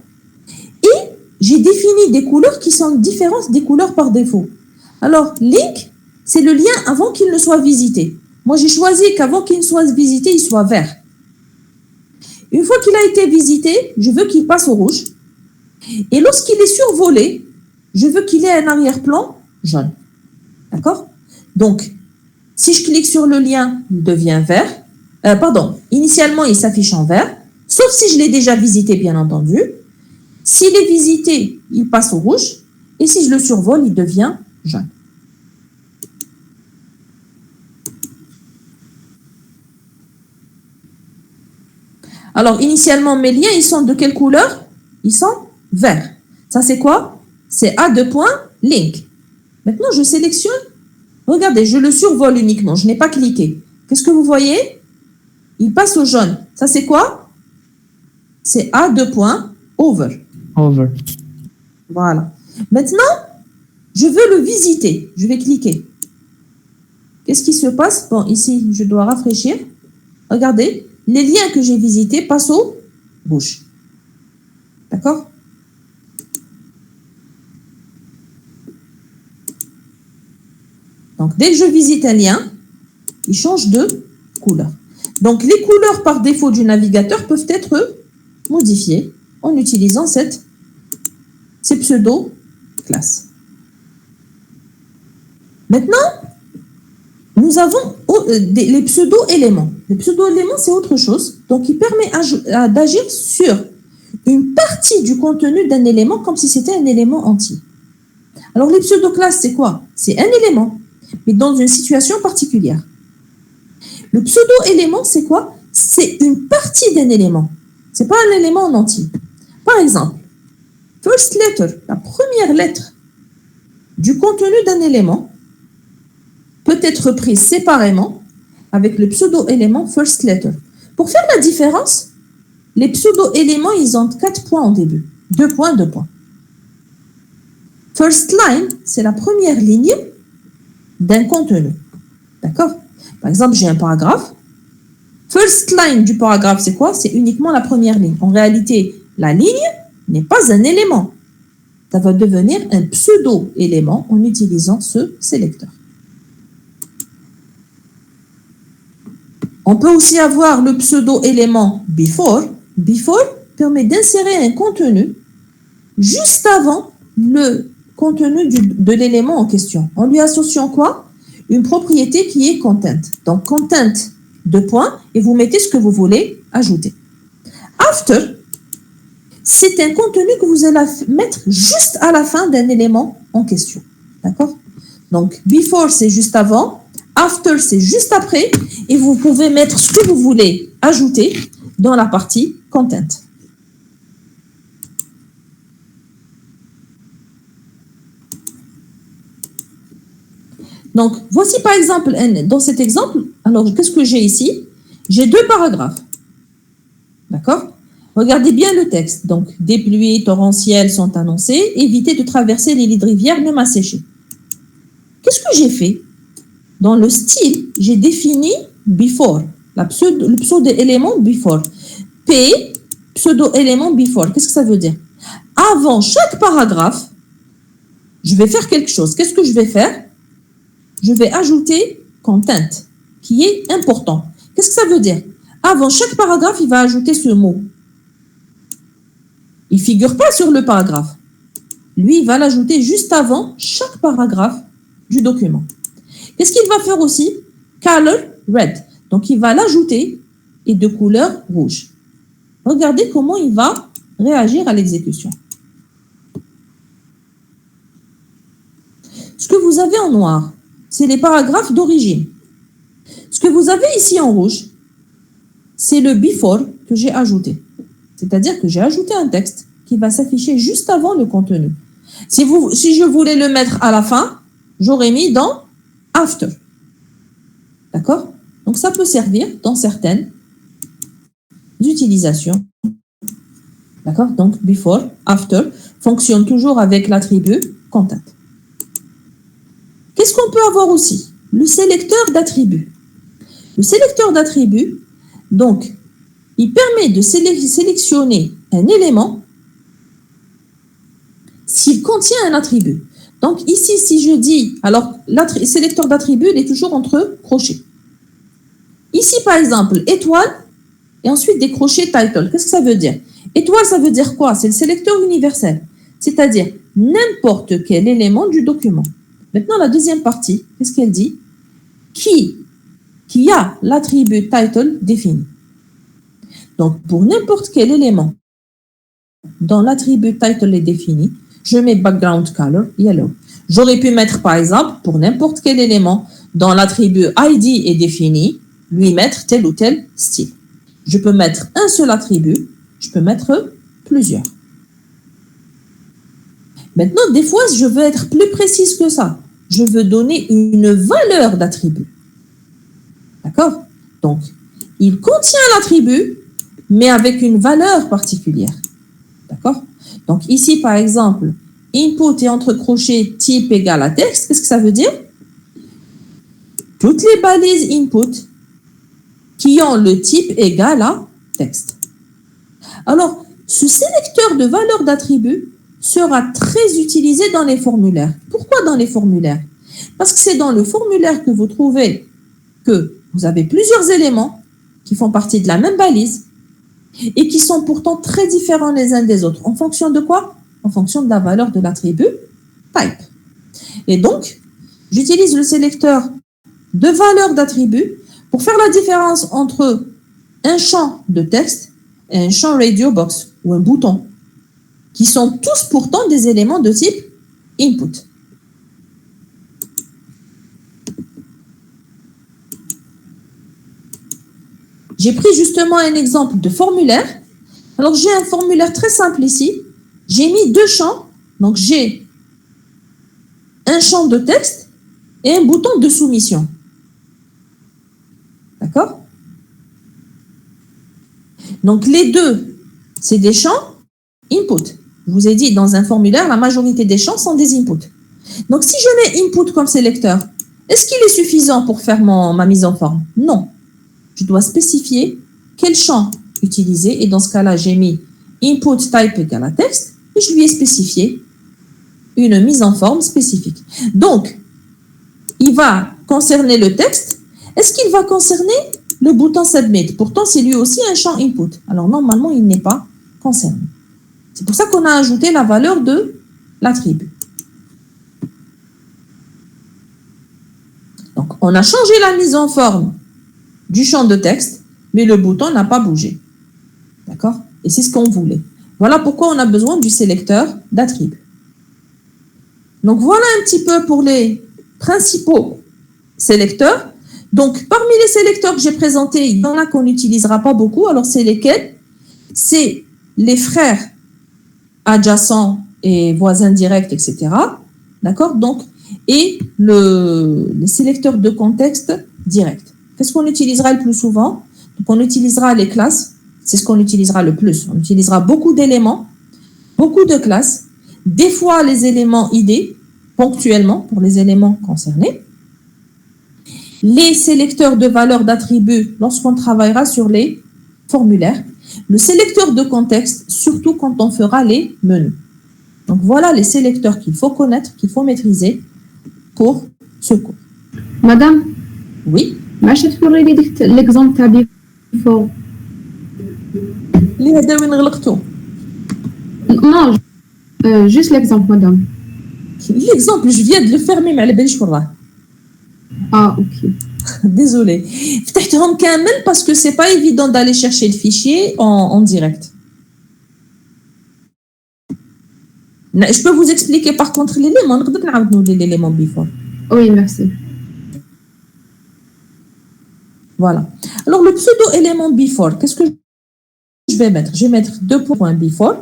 Et j'ai défini des couleurs qui sont différentes des couleurs par défaut. Alors, link, c'est le lien avant qu'il ne soit visité. Moi, j'ai choisi qu'avant qu'il ne soit visité, il soit vert. Une fois qu'il a été visité, je veux qu'il passe au rouge. Et lorsqu'il est survolé, je veux qu'il ait un arrière-plan jaune. D'accord? Donc, si je clique sur le lien, il devient vert. Initialement, il s'affiche en vert. Sauf si je l'ai déjà visité, bien entendu. S'il est visité, il passe au rouge. Et si je le survole, il devient jaune. Alors, initialement, mes liens, ils sont de quelle couleur? Ils sont verts. Ça, c'est quoi? C'est A2.link. Maintenant, je sélectionne. Regardez, je le survole uniquement. Je n'ai pas cliqué. Qu'est-ce que vous voyez? Il passe au jaune. Ça, c'est quoi? C'est A2.over. Over. Voilà. Maintenant, je veux le visiter. Je vais cliquer. Qu'est-ce qui se passe? Bon, ici, je dois rafraîchir. Regardez, les liens que j'ai visités passent au rouge. D'accord? Donc, dès que je visite un lien, il change de couleur. Donc, les couleurs par défaut du navigateur peuvent être modifiées en utilisant ces pseudo-classes. Maintenant, nous avons les pseudo-éléments. Les pseudo-éléments, c'est autre chose. Donc, il permet d'agir sur une partie du contenu d'un élément comme si c'était un élément entier. Alors, les pseudo-classes, c'est quoi? C'est un élément, mais dans une situation particulière. Le pseudo-élément, c'est quoi? C'est une partie d'un élément. Ce n'est pas un élément en entier. Par exemple, first letter, la première lettre du contenu d'un élément, peut être prise séparément avec le pseudo-élément first letter. Pour faire la différence, les pseudo-éléments, ils ont 4 points au début. 2 points, 2 points. First line, c'est la première ligne d'un contenu. D'accord? Par exemple, j'ai un paragraphe. First line du paragraphe, c'est quoi? C'est uniquement la première ligne. En réalité, la ligne n'est pas un élément. Ça va devenir un pseudo-élément en utilisant ce sélecteur. On peut aussi avoir le pseudo-élément before. Before permet d'insérer un contenu juste avant le contenu de l'élément en question. En lui associant quoi? Une propriété qui est content. Donc, content, deux points, et vous mettez ce que vous voulez ajouter. After, c'est un contenu que vous allez mettre juste à la fin d'un élément en question. D'accord? Donc, before, c'est juste avant. After, c'est juste après. Et vous pouvez mettre ce que vous voulez ajouter dans la partie content. Donc, voici par exemple, dans cet exemple, alors qu'est-ce que j'ai ici? J'ai deux paragraphes. D'accord? Regardez bien le texte. Donc, des pluies torrentielles sont annoncées. Évitez de traverser les lits de rivière même asséchés. Qu'est-ce que j'ai fait? Dans le style, j'ai défini before, le pseudo-élément before. P, pseudo-élément before. Qu'est-ce que ça veut dire? Avant chaque paragraphe, je vais faire quelque chose. Qu'est-ce que je vais faire? Je vais ajouter content, qui est important. Qu'est-ce que ça veut dire? Avant chaque paragraphe, il va ajouter ce mot. Il ne figure pas sur le paragraphe. Lui, il va l'ajouter juste avant chaque paragraphe du document. Qu'est-ce qu'il va faire aussi? Color red. Donc, il va l'ajouter et de couleur rouge. Regardez comment il va réagir à l'exécution. Ce que vous avez en noir, c'est les paragraphes d'origine. Ce que vous avez ici en rouge, c'est le before que j'ai ajouté. C'est-à-dire que j'ai ajouté un texte qui va s'afficher juste avant le contenu. Si je voulais le mettre à la fin, j'aurais mis dans after. D'accord? Donc, ça peut servir dans certaines utilisations. D'accord? Donc, before, after fonctionne toujours avec l'attribut content. Qu'est-ce qu'on peut avoir aussi? Le sélecteur d'attributs. Le sélecteur d'attributs, donc, il permet de sélectionner un élément s'il contient un attribut. Donc, ici, si je dis, alors, le sélecteur d'attributs, il est toujours entre crochets. Ici, par exemple, étoile, et ensuite des crochets title. Qu'est-ce que ça veut dire? Étoile, ça veut dire quoi? C'est le sélecteur universel. C'est-à-dire n'importe quel élément du document. Maintenant, la deuxième partie, qu'est-ce qu'elle dit? Qui a l'attribut title défini. Donc, pour n'importe quel élément dont l'attribut title est défini, je mets background color yellow. J'aurais pu mettre, par exemple, pour n'importe quel élément dont l'attribut ID est défini, lui mettre tel ou tel style. Je peux mettre un seul attribut, je peux mettre plusieurs. Maintenant, des fois, je veux être plus précise que ça. Je veux donner une valeur d'attribut. D'accord? Donc, il contient l'attribut, mais avec une valeur particulière. D'accord? Donc, ici, par exemple, input et entre crochets type égal à texte, qu'est-ce que ça veut dire? Toutes les balises input qui ont le type égal à texte. Alors, ce sélecteur de valeur d'attribut sera très utilisé dans les formulaires. Pourquoi dans les formulaires? Parce que c'est dans le formulaire que vous trouvez que vous avez plusieurs éléments qui font partie de la même balise et qui sont pourtant très différents les uns des autres. En fonction de quoi? En fonction de la valeur de l'attribut type. Et donc, j'utilise le sélecteur de valeur d'attribut pour faire la différence entre un champ de texte et un champ radio box ou un bouton, qui sont tous pourtant des éléments de type input. J'ai pris justement un exemple de formulaire. Alors, j'ai un formulaire très simple ici. J'ai mis deux champs. Donc, j'ai un champ de texte et un bouton de soumission. D'accord? Donc, les deux, c'est des champs input. Je vous ai dit, dans un formulaire, la majorité des champs sont des inputs. Donc, si je mets input comme sélecteur, est-ce qu'il est suffisant pour faire ma mise en forme? Non. Je dois spécifier quel champ utiliser. Et dans ce cas-là, j'ai mis input type égal à texte et je lui ai spécifié une mise en forme spécifique. Donc, il va concerner le texte. Est-ce qu'il va concerner le bouton Submit. Pourtant, c'est lui aussi un champ input. Alors, normalement, il n'est pas concerné. C'est pour ça qu'on a ajouté la valeur de l'attribut. Donc, on a changé la mise en forme du champ de texte, mais le bouton n'a pas bougé. D'accord? Et c'est ce qu'on voulait. Voilà pourquoi on a besoin du sélecteur d'attributs. Donc, voilà un petit peu pour les principaux sélecteurs. Donc, parmi les sélecteurs que j'ai présentés, il y en a qu'on n'utilisera pas beaucoup. Alors, c'est lesquels? C'est les frères adjacents et voisins directs, etc. D'accord? Donc, et les sélecteurs de contexte direct. Qu'est-ce qu'on utilisera le plus souvent? Donc, on utilisera les classes. C'est ce qu'on utilisera le plus. On utilisera beaucoup d'éléments, beaucoup de classes, des fois les éléments ID, ponctuellement pour les éléments concernés. Les sélecteurs de valeurs d'attributs lorsqu'on travaillera sur les formulaires. Le sélecteur de contexte, surtout quand on fera les menus. Donc voilà les sélecteurs qu'il faut connaître, qu'il faut maîtriser pour ce cours. Madame, Oui. je te l'exemple تاع before. اللي هذا وين غلقتو؟ Non, juste l'exemple, madame. L'exemple, je viens de le fermer, mais على باليش وين راه. Ah, ok. Désolée. فتحتهم كامل parce que c'est pas évident d'aller chercher le fichier en direct. Je peux vous expliquer par contre l'élément. نقدر نعاود نولي l'élément before. Oui, merci. Voilà. Alors le pseudo-élément before, qu'est-ce que je vais mettre? Je vais mettre 2 points before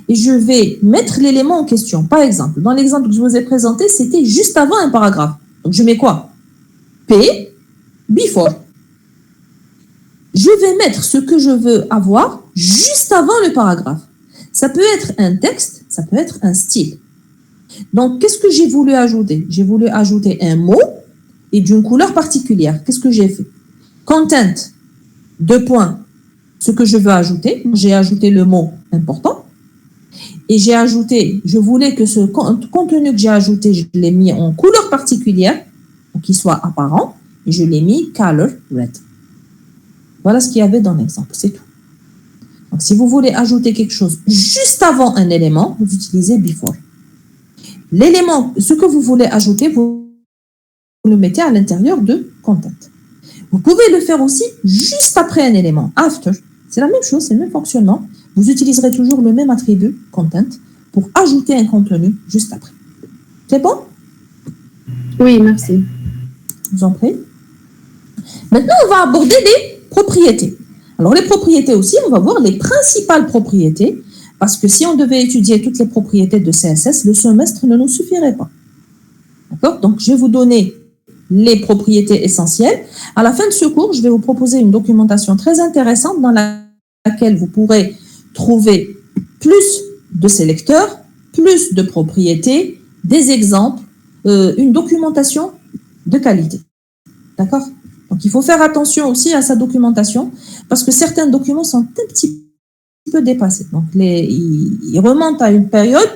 et je vais mettre l'élément en question. Par exemple, dans l'exemple que je vous ai présenté, c'était juste avant un paragraphe. Donc je mets quoi? P before. Je vais mettre ce que je veux avoir juste avant le paragraphe. Ça peut être un texte, ça peut être un style. Donc, qu'est-ce que j'ai voulu ajouter? J'ai voulu ajouter un mot et d'une couleur particulière. Qu'est-ce que j'ai fait? Content, 2 points, ce que je veux ajouter. J'ai ajouté le mot important. Et j'ai ajouté, je voulais que ce contenu que j'ai ajouté, je l'ai mis en couleur particulière, pour qu'il soit apparent. Et je l'ai mis color red. Voilà ce qu'il y avait dans l'exemple, c'est tout. Donc, si vous voulez ajouter quelque chose juste avant un élément, vous utilisez before. L'élément, ce que vous voulez ajouter, vous le mettez à l'intérieur de content. Vous pouvez le faire aussi juste après un élément, after. C'est la même chose, c'est le même fonctionnement. Vous utiliserez toujours le même attribut, content, pour ajouter un contenu juste après. C'est bon? Oui, merci. Je vous en prie. Maintenant, on va aborder les propriétés. Alors, les propriétés aussi, on va voir les principales propriétés, parce que si on devait étudier toutes les propriétés de CSS, le semestre ne nous suffirait pas. D'accord? Donc, je vais vous donner les propriétés essentielles. À la fin de ce cours, je vais vous proposer une documentation très intéressante dans laquelle vous pourrez trouver plus de sélecteurs, plus de propriétés, des exemples, une documentation de qualité. D'accord? Donc, il faut faire attention aussi à sa documentation parce que certains documents sont un petit peu dépassés. Donc, ils remontent à une période,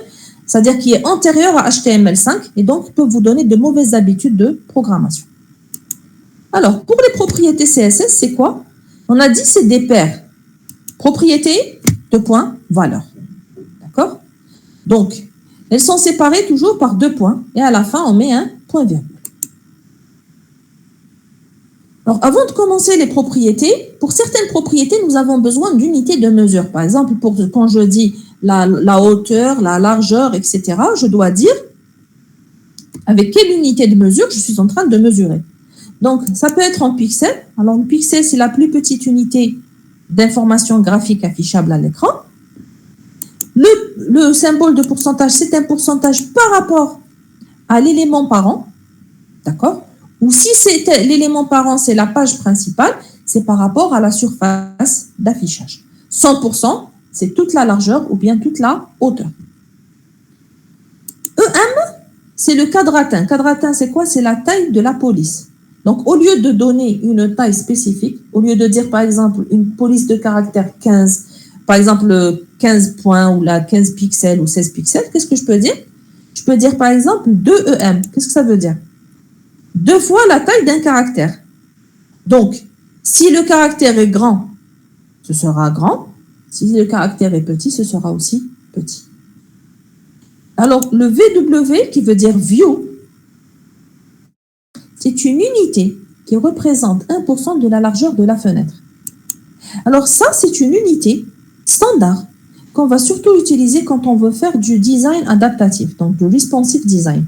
c'est-à-dire qui est antérieure à HTML5 et donc peuvent vous donner de mauvaises habitudes de programmation. Alors, pour les propriétés CSS, c'est quoi? On a dit c'est des paires. Propriétés, 2 points, valeur. D'accord? Donc, elles sont séparées toujours par 2 points et à la fin, on met un point virgule. Alors, avant de commencer les propriétés, pour certaines propriétés, nous avons besoin d'unités de mesure. Par exemple, quand je dis la hauteur, la largeur, etc., je dois dire avec quelle unité de mesure je suis en train de mesurer. Donc, ça peut être en pixels. Alors, le pixel, c'est la plus petite unité d'information graphique affichable à l'écran. Le symbole de pourcentage, c'est un pourcentage par rapport à l'élément parent. D'accord? Ou si c'est l'élément parent, c'est la page principale, c'est par rapport à la surface d'affichage. 100%, c'est toute la largeur ou bien toute la hauteur. EM, c'est le quadratin. Quadratin, c'est quoi? C'est la taille de la police. Donc, au lieu de donner une taille spécifique, au lieu de dire, par exemple, une police de caractère 15, par exemple, 15 points ou la 15 pixels ou 16 pixels, qu'est-ce que je peux dire? Je peux dire, par exemple, 2 EM. Qu'est-ce que ça veut dire? 2 fois la taille d'un caractère. Donc, Si le caractère est grand, ce sera grand. Si le caractère est petit, ce sera aussi petit. Alors, le VW, qui veut dire view, c'est une unité qui représente 1% de la largeur de la fenêtre. Alors ça, c'est une unité standard qu'on va surtout utiliser quand on veut faire du design adaptatif, donc du responsive design.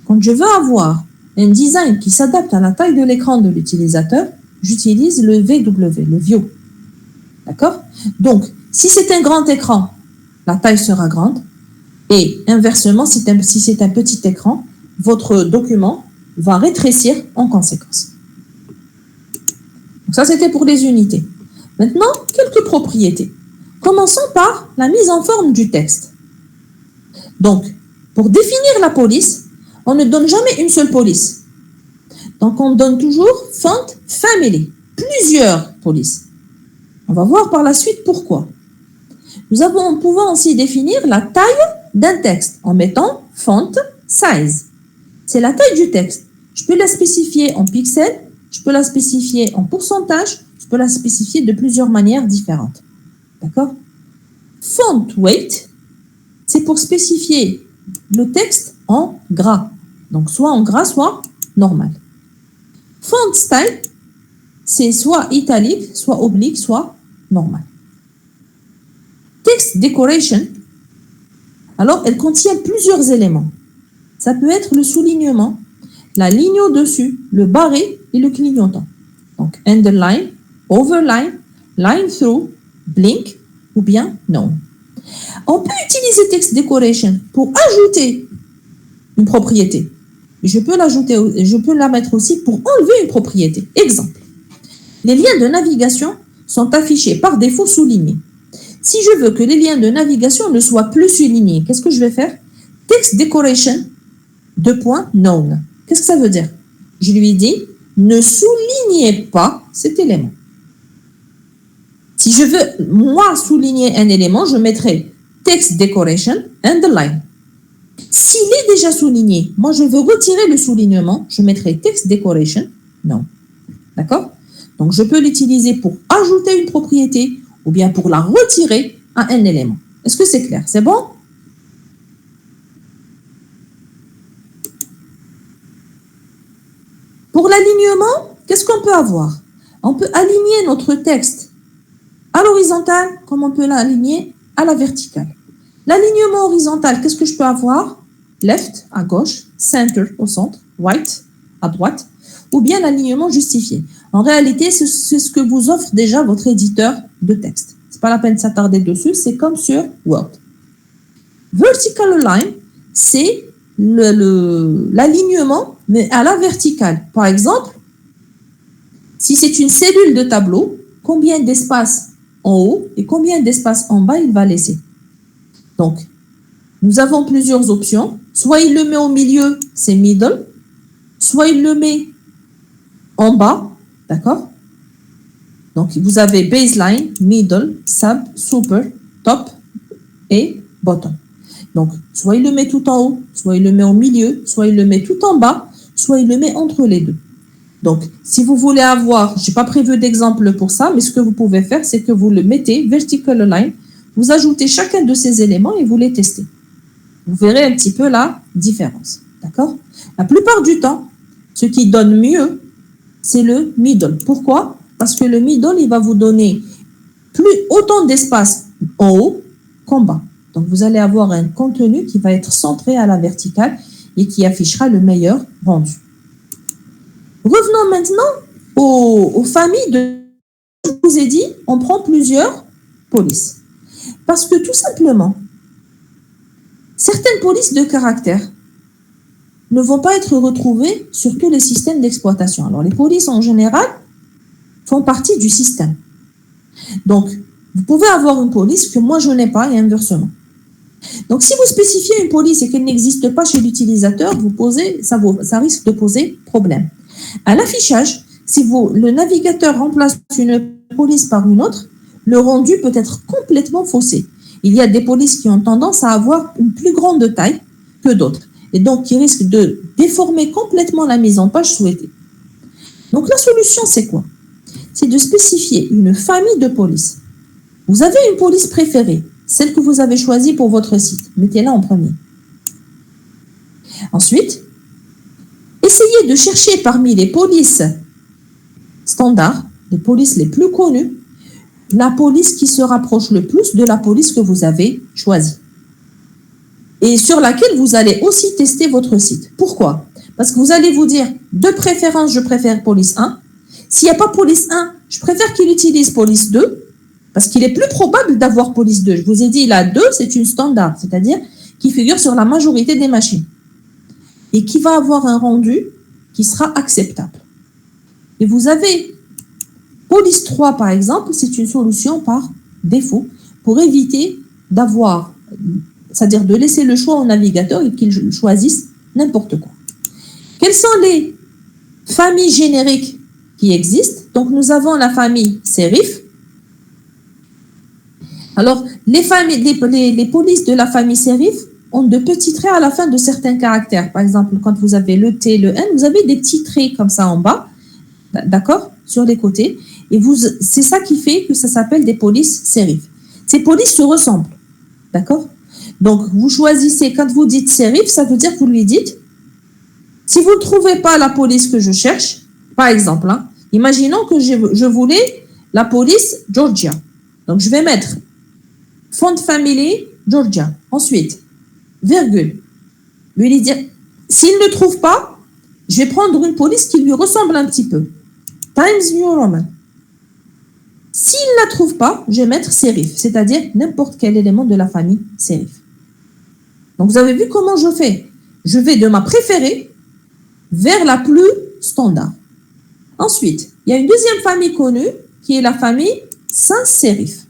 Quand je veux avoir un design qui s'adapte à la taille de l'écran de l'utilisateur, j'utilise le VW, le view. D'accord? Donc, si c'est un grand écran, la taille sera grande. Et inversement, si c'est un petit écran, votre document va rétrécir en conséquence. Donc ça, c'était pour les unités. Maintenant, quelques propriétés. Commençons par la mise en forme du texte. Donc, pour définir la police, on ne donne jamais une seule police. Donc, on donne toujours font family, plusieurs polices. On va voir par la suite pourquoi. Nous pouvons aussi définir la taille d'un texte en mettant font size. C'est la taille du texte. Je peux la spécifier en pixels, je peux la spécifier en pourcentage, je peux la spécifier de plusieurs manières différentes. D'accord? Font weight, c'est pour spécifier le texte en gras. Donc, soit en gras, soit normal. Font style, c'est soit italique, soit oblique, soit normal. Text decoration, alors elle contient plusieurs éléments. Ça peut être le soulignement, la ligne au-dessus, le barré et le clignotant. Donc, underline, overline, line through, blink ou bien no. On peut utiliser text decoration pour ajouter une propriété. Je peux la mettre aussi pour enlever une propriété. Exemple, les liens de navigation sont affichés par défaut soulignés. Si je veux que les liens de navigation ne soient plus soulignés, qu'est-ce que je vais faire? Text decoration, known. Qu'est-ce que ça veut dire? Je lui dis, ne soulignez pas cet élément. Si je veux, moi, souligner un élément, je mettrai text decoration, underline. S'il est déjà souligné, moi, je veux retirer le soulignement, je mettrai text decoration, non. D'accord? Donc, je peux l'utiliser pour ajouter une propriété ou bien pour la retirer à un élément. Est-ce que c'est clair? C'est bon? Pour l'alignement, qu'est-ce qu'on peut avoir? On peut aligner notre texte à l'horizontale comme on peut l'aligner à la verticale. L'alignement horizontal, qu'est-ce que je peux avoir? Left, à gauche, center, au centre, right, à droite, ou bien l'alignement justifié. En réalité, c'est ce que vous offre déjà votre éditeur de texte. C'est pas la peine de s'attarder dessus, c'est comme sur Word. Vertical align, c'est l'alignement, mais à la verticale. Par exemple, si c'est une cellule de tableau, combien d'espace en haut et combien d'espace en bas il va laisser? Donc, nous avons plusieurs options. Soit il le met au milieu, c'est middle. Soit il le met en bas, d'accord? Donc, vous avez baseline, middle, sub, super, top et bottom. Donc, soit il le met tout en haut, soit il le met au milieu, soit il le met tout en bas, soit il le met entre les deux. Donc, si vous voulez avoir, je n'ai pas prévu d'exemple pour ça, mais ce que vous pouvez faire, c'est que vous le mettez vertical align, vous ajoutez chacun de ces éléments et vous les testez. Vous verrez un petit peu la différence. D'accord? La plupart du temps, ce qui donne mieux, c'est le middle. Pourquoi? Parce que le middle, il va vous donner autant d'espace en haut qu'en bas. Donc, vous allez avoir un contenu qui va être centré à la verticale et qui affichera le meilleur rendu. Revenons maintenant aux familles de... Je vous ai dit, on prend plusieurs polices. Parce que tout simplement, certaines polices de caractère ne vont pas être retrouvées sur tous les systèmes d'exploitation. Alors, les polices en général font partie du système. Donc, vous pouvez avoir une police que moi je n'ai pas et inversement. Donc, si vous spécifiez une police et qu'elle n'existe pas chez l'utilisateur, ça risque de poser problème. À l'affichage, si le navigateur remplace une police par une autre, le rendu peut être complètement faussé. Il y a des polices qui ont tendance à avoir une plus grande taille que d'autres, et donc qui risquent de déformer complètement la mise en page souhaitée. Donc, la solution, c'est quoi? c'est de spécifier une famille de polices. Vous avez une police préférée, celle que vous avez choisie pour votre site. Mettez-la en premier. Ensuite, essayez de chercher parmi les polices standards, les polices les plus connues, la police qui se rapproche le plus de la police que vous avez choisie. Et sur laquelle vous allez aussi tester votre site. Pourquoi? Parce que vous allez vous dire, de préférence, je préfère police 1. S'il n'y a pas police 1, je préfère qu'il utilise police 2, parce qu'il est plus probable d'avoir police 2. Je vous ai dit, la 2, c'est une standard, c'est-à-dire qui figure sur la majorité des machines et qui va avoir un rendu qui sera acceptable. Et vous avez police 3, par exemple, c'est une solution par défaut pour éviter d'avoir, c'est-à-dire de laisser le choix au navigateur et qu'il choisisse n'importe quoi. Quelles sont les familles génériques qui existent? Donc, nous avons la famille Serif. Alors, les polices de la famille Serif ont de petits traits à la fin de certains caractères. Par exemple, quand vous avez le T, le N, vous avez des petits traits comme ça en bas, d'accord, sur les côtés. Et c'est ça qui fait que ça s'appelle des polices Serif. Ces polices se ressemblent, d'accord? Donc, vous choisissez, quand vous dites Serif, ça veut dire que vous lui dites, si vous ne trouvez pas la police que je cherche, par exemple, hein, imaginons que je voulais la police Georgia. Donc, je vais mettre Font Family Georgia. Ensuite, virgule. Lui dire, s'il ne trouve pas, je vais prendre une police qui lui ressemble un petit peu. Times New Roman. S'il ne la trouve pas, je vais mettre Serif, c'est-à-dire n'importe quel élément de la famille Serif. Donc, vous avez vu comment je fais? Je vais de ma préférée vers la plus standard. Ensuite, il y a une deuxième famille connue qui est la famille sans Serif.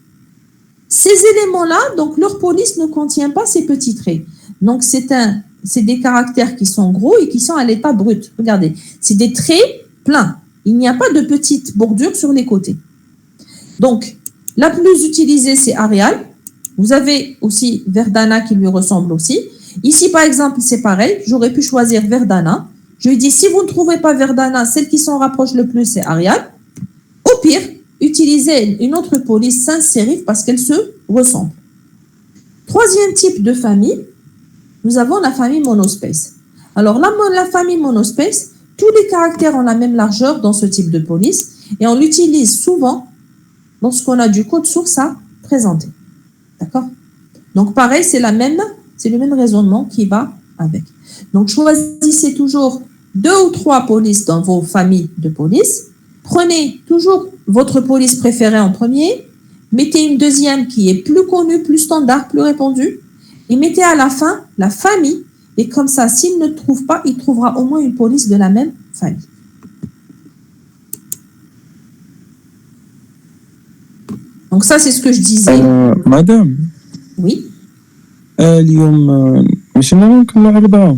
Ces éléments-là, donc leur police ne contient pas ces petits traits. Donc, c'est des caractères qui sont gros et qui sont à l'état brut. Regardez, c'est des traits pleins. Il n'y a pas de petites bordures sur les côtés. Donc, la plus utilisée, c'est Arial. Vous avez aussi Verdana qui lui ressemble aussi. Ici, par exemple, c'est pareil. J'aurais pu choisir Verdana. Je lui dis, si vous ne trouvez pas Verdana, celle qui s'en rapproche le plus, c'est Arial. Au pire, utilisez une autre police sans Serif parce qu'elles se ressemblent. Troisième type de famille, nous avons la famille Monospace. Alors, la famille Monospace, tous les caractères ont la même largeur dans ce type de police et on l'utilise souvent lorsqu'on a du code source à présenter. D'accord? Donc, pareil, c'est le même raisonnement qui va avec. Donc, choisissez toujours 2 ou 3 polices dans vos familles de polices. Prenez toujours votre police préférée en premier. Mettez une deuxième qui est plus connue, plus standard, plus répandue. Et mettez à la fin la famille. Et comme ça, s'il ne trouve pas, il trouvera au moins une police de la même famille. Donc ça, c'est ce que je disais. Madame. Oui. اليوم مش نكملوا 4.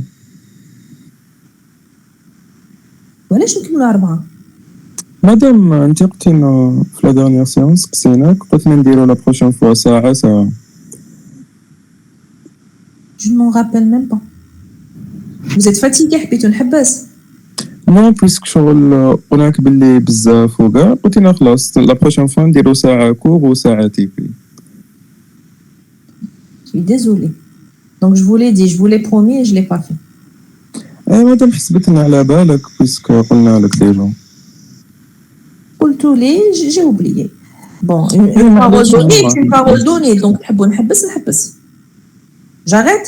وعلاش نكملوا 4؟ مادام انت قلتي لنا في لا ديرنيير سيونس قسيناك قلتنا نديرو لا بروشين فوا ساعة. Je ne m'en rappelle même pas. Vous êtes fatigué, حبيتو نحبس. نو بويسك شغل قلناك باللي بزاف وكاع قلت لنا خلاص لا بروشين فوا نديرو ساعة كور وساعة تيبي. Je suis désolée. Donc je vous l'ai dit, je vous l'ai promis et je ne l'ai pas fait. مادام حسبتنا على بالك بويسك قلنا لك ديجا. قلت لي j'ai oublié. Bon, une parole donnée, c'est une parole donnée. Donc نحبو نحبس نحبس. J'arrête?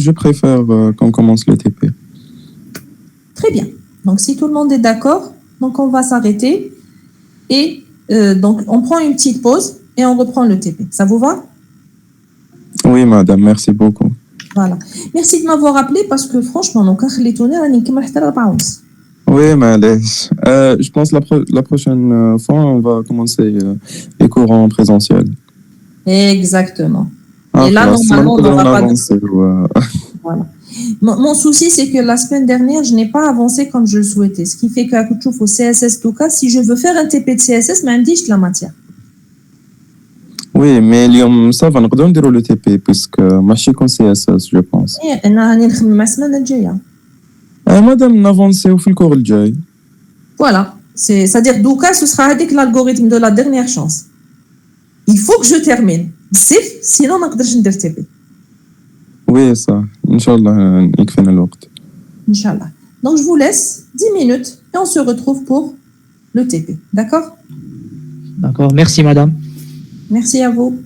Je préfère qu'on commence le TP. Très bien. Donc si tout le monde est d'accord, donc on va s'arrêter et donc on prend une petite pause et on reprend le TP. Ça vous va? Oui, madame, merci beaucoup. Voilà. Merci de m'avoir appelé parce que franchement, donc Oui, معليش. Je pense la prochaine fois, on va commencer les cours en présentiel. Exactement. Et là, normalement, on n'aura pas de... Voilà. Mon souci, c'est que la semaine dernière, je n'ai pas avancé comme je le souhaitais. Ce qui fait qu'à Kouchouf au CSS, tout cas, si je veux faire un TP de CSS, même dit, je la matière. Oui, mais اليوم ça va نقدروا نديروا le TP puisque ماشي كون CSS, je pense. أنا راني نخمم مع السمانة الجاية. مادام نافونسيو في الكور الجاي. Voilà, C'est-à-dire, Douka, ce sera avec l'algorithme de la dernière chance. Il faut que je termine. Sinon, on ne peut pas TP. Oui, ça. Inch'Allah, يكفينا الوقت. Inch'Allah. Donc, je vous laisse 10 minutes et on se retrouve pour le TP. D'accord? D'accord. Merci, madame. Merci à vous.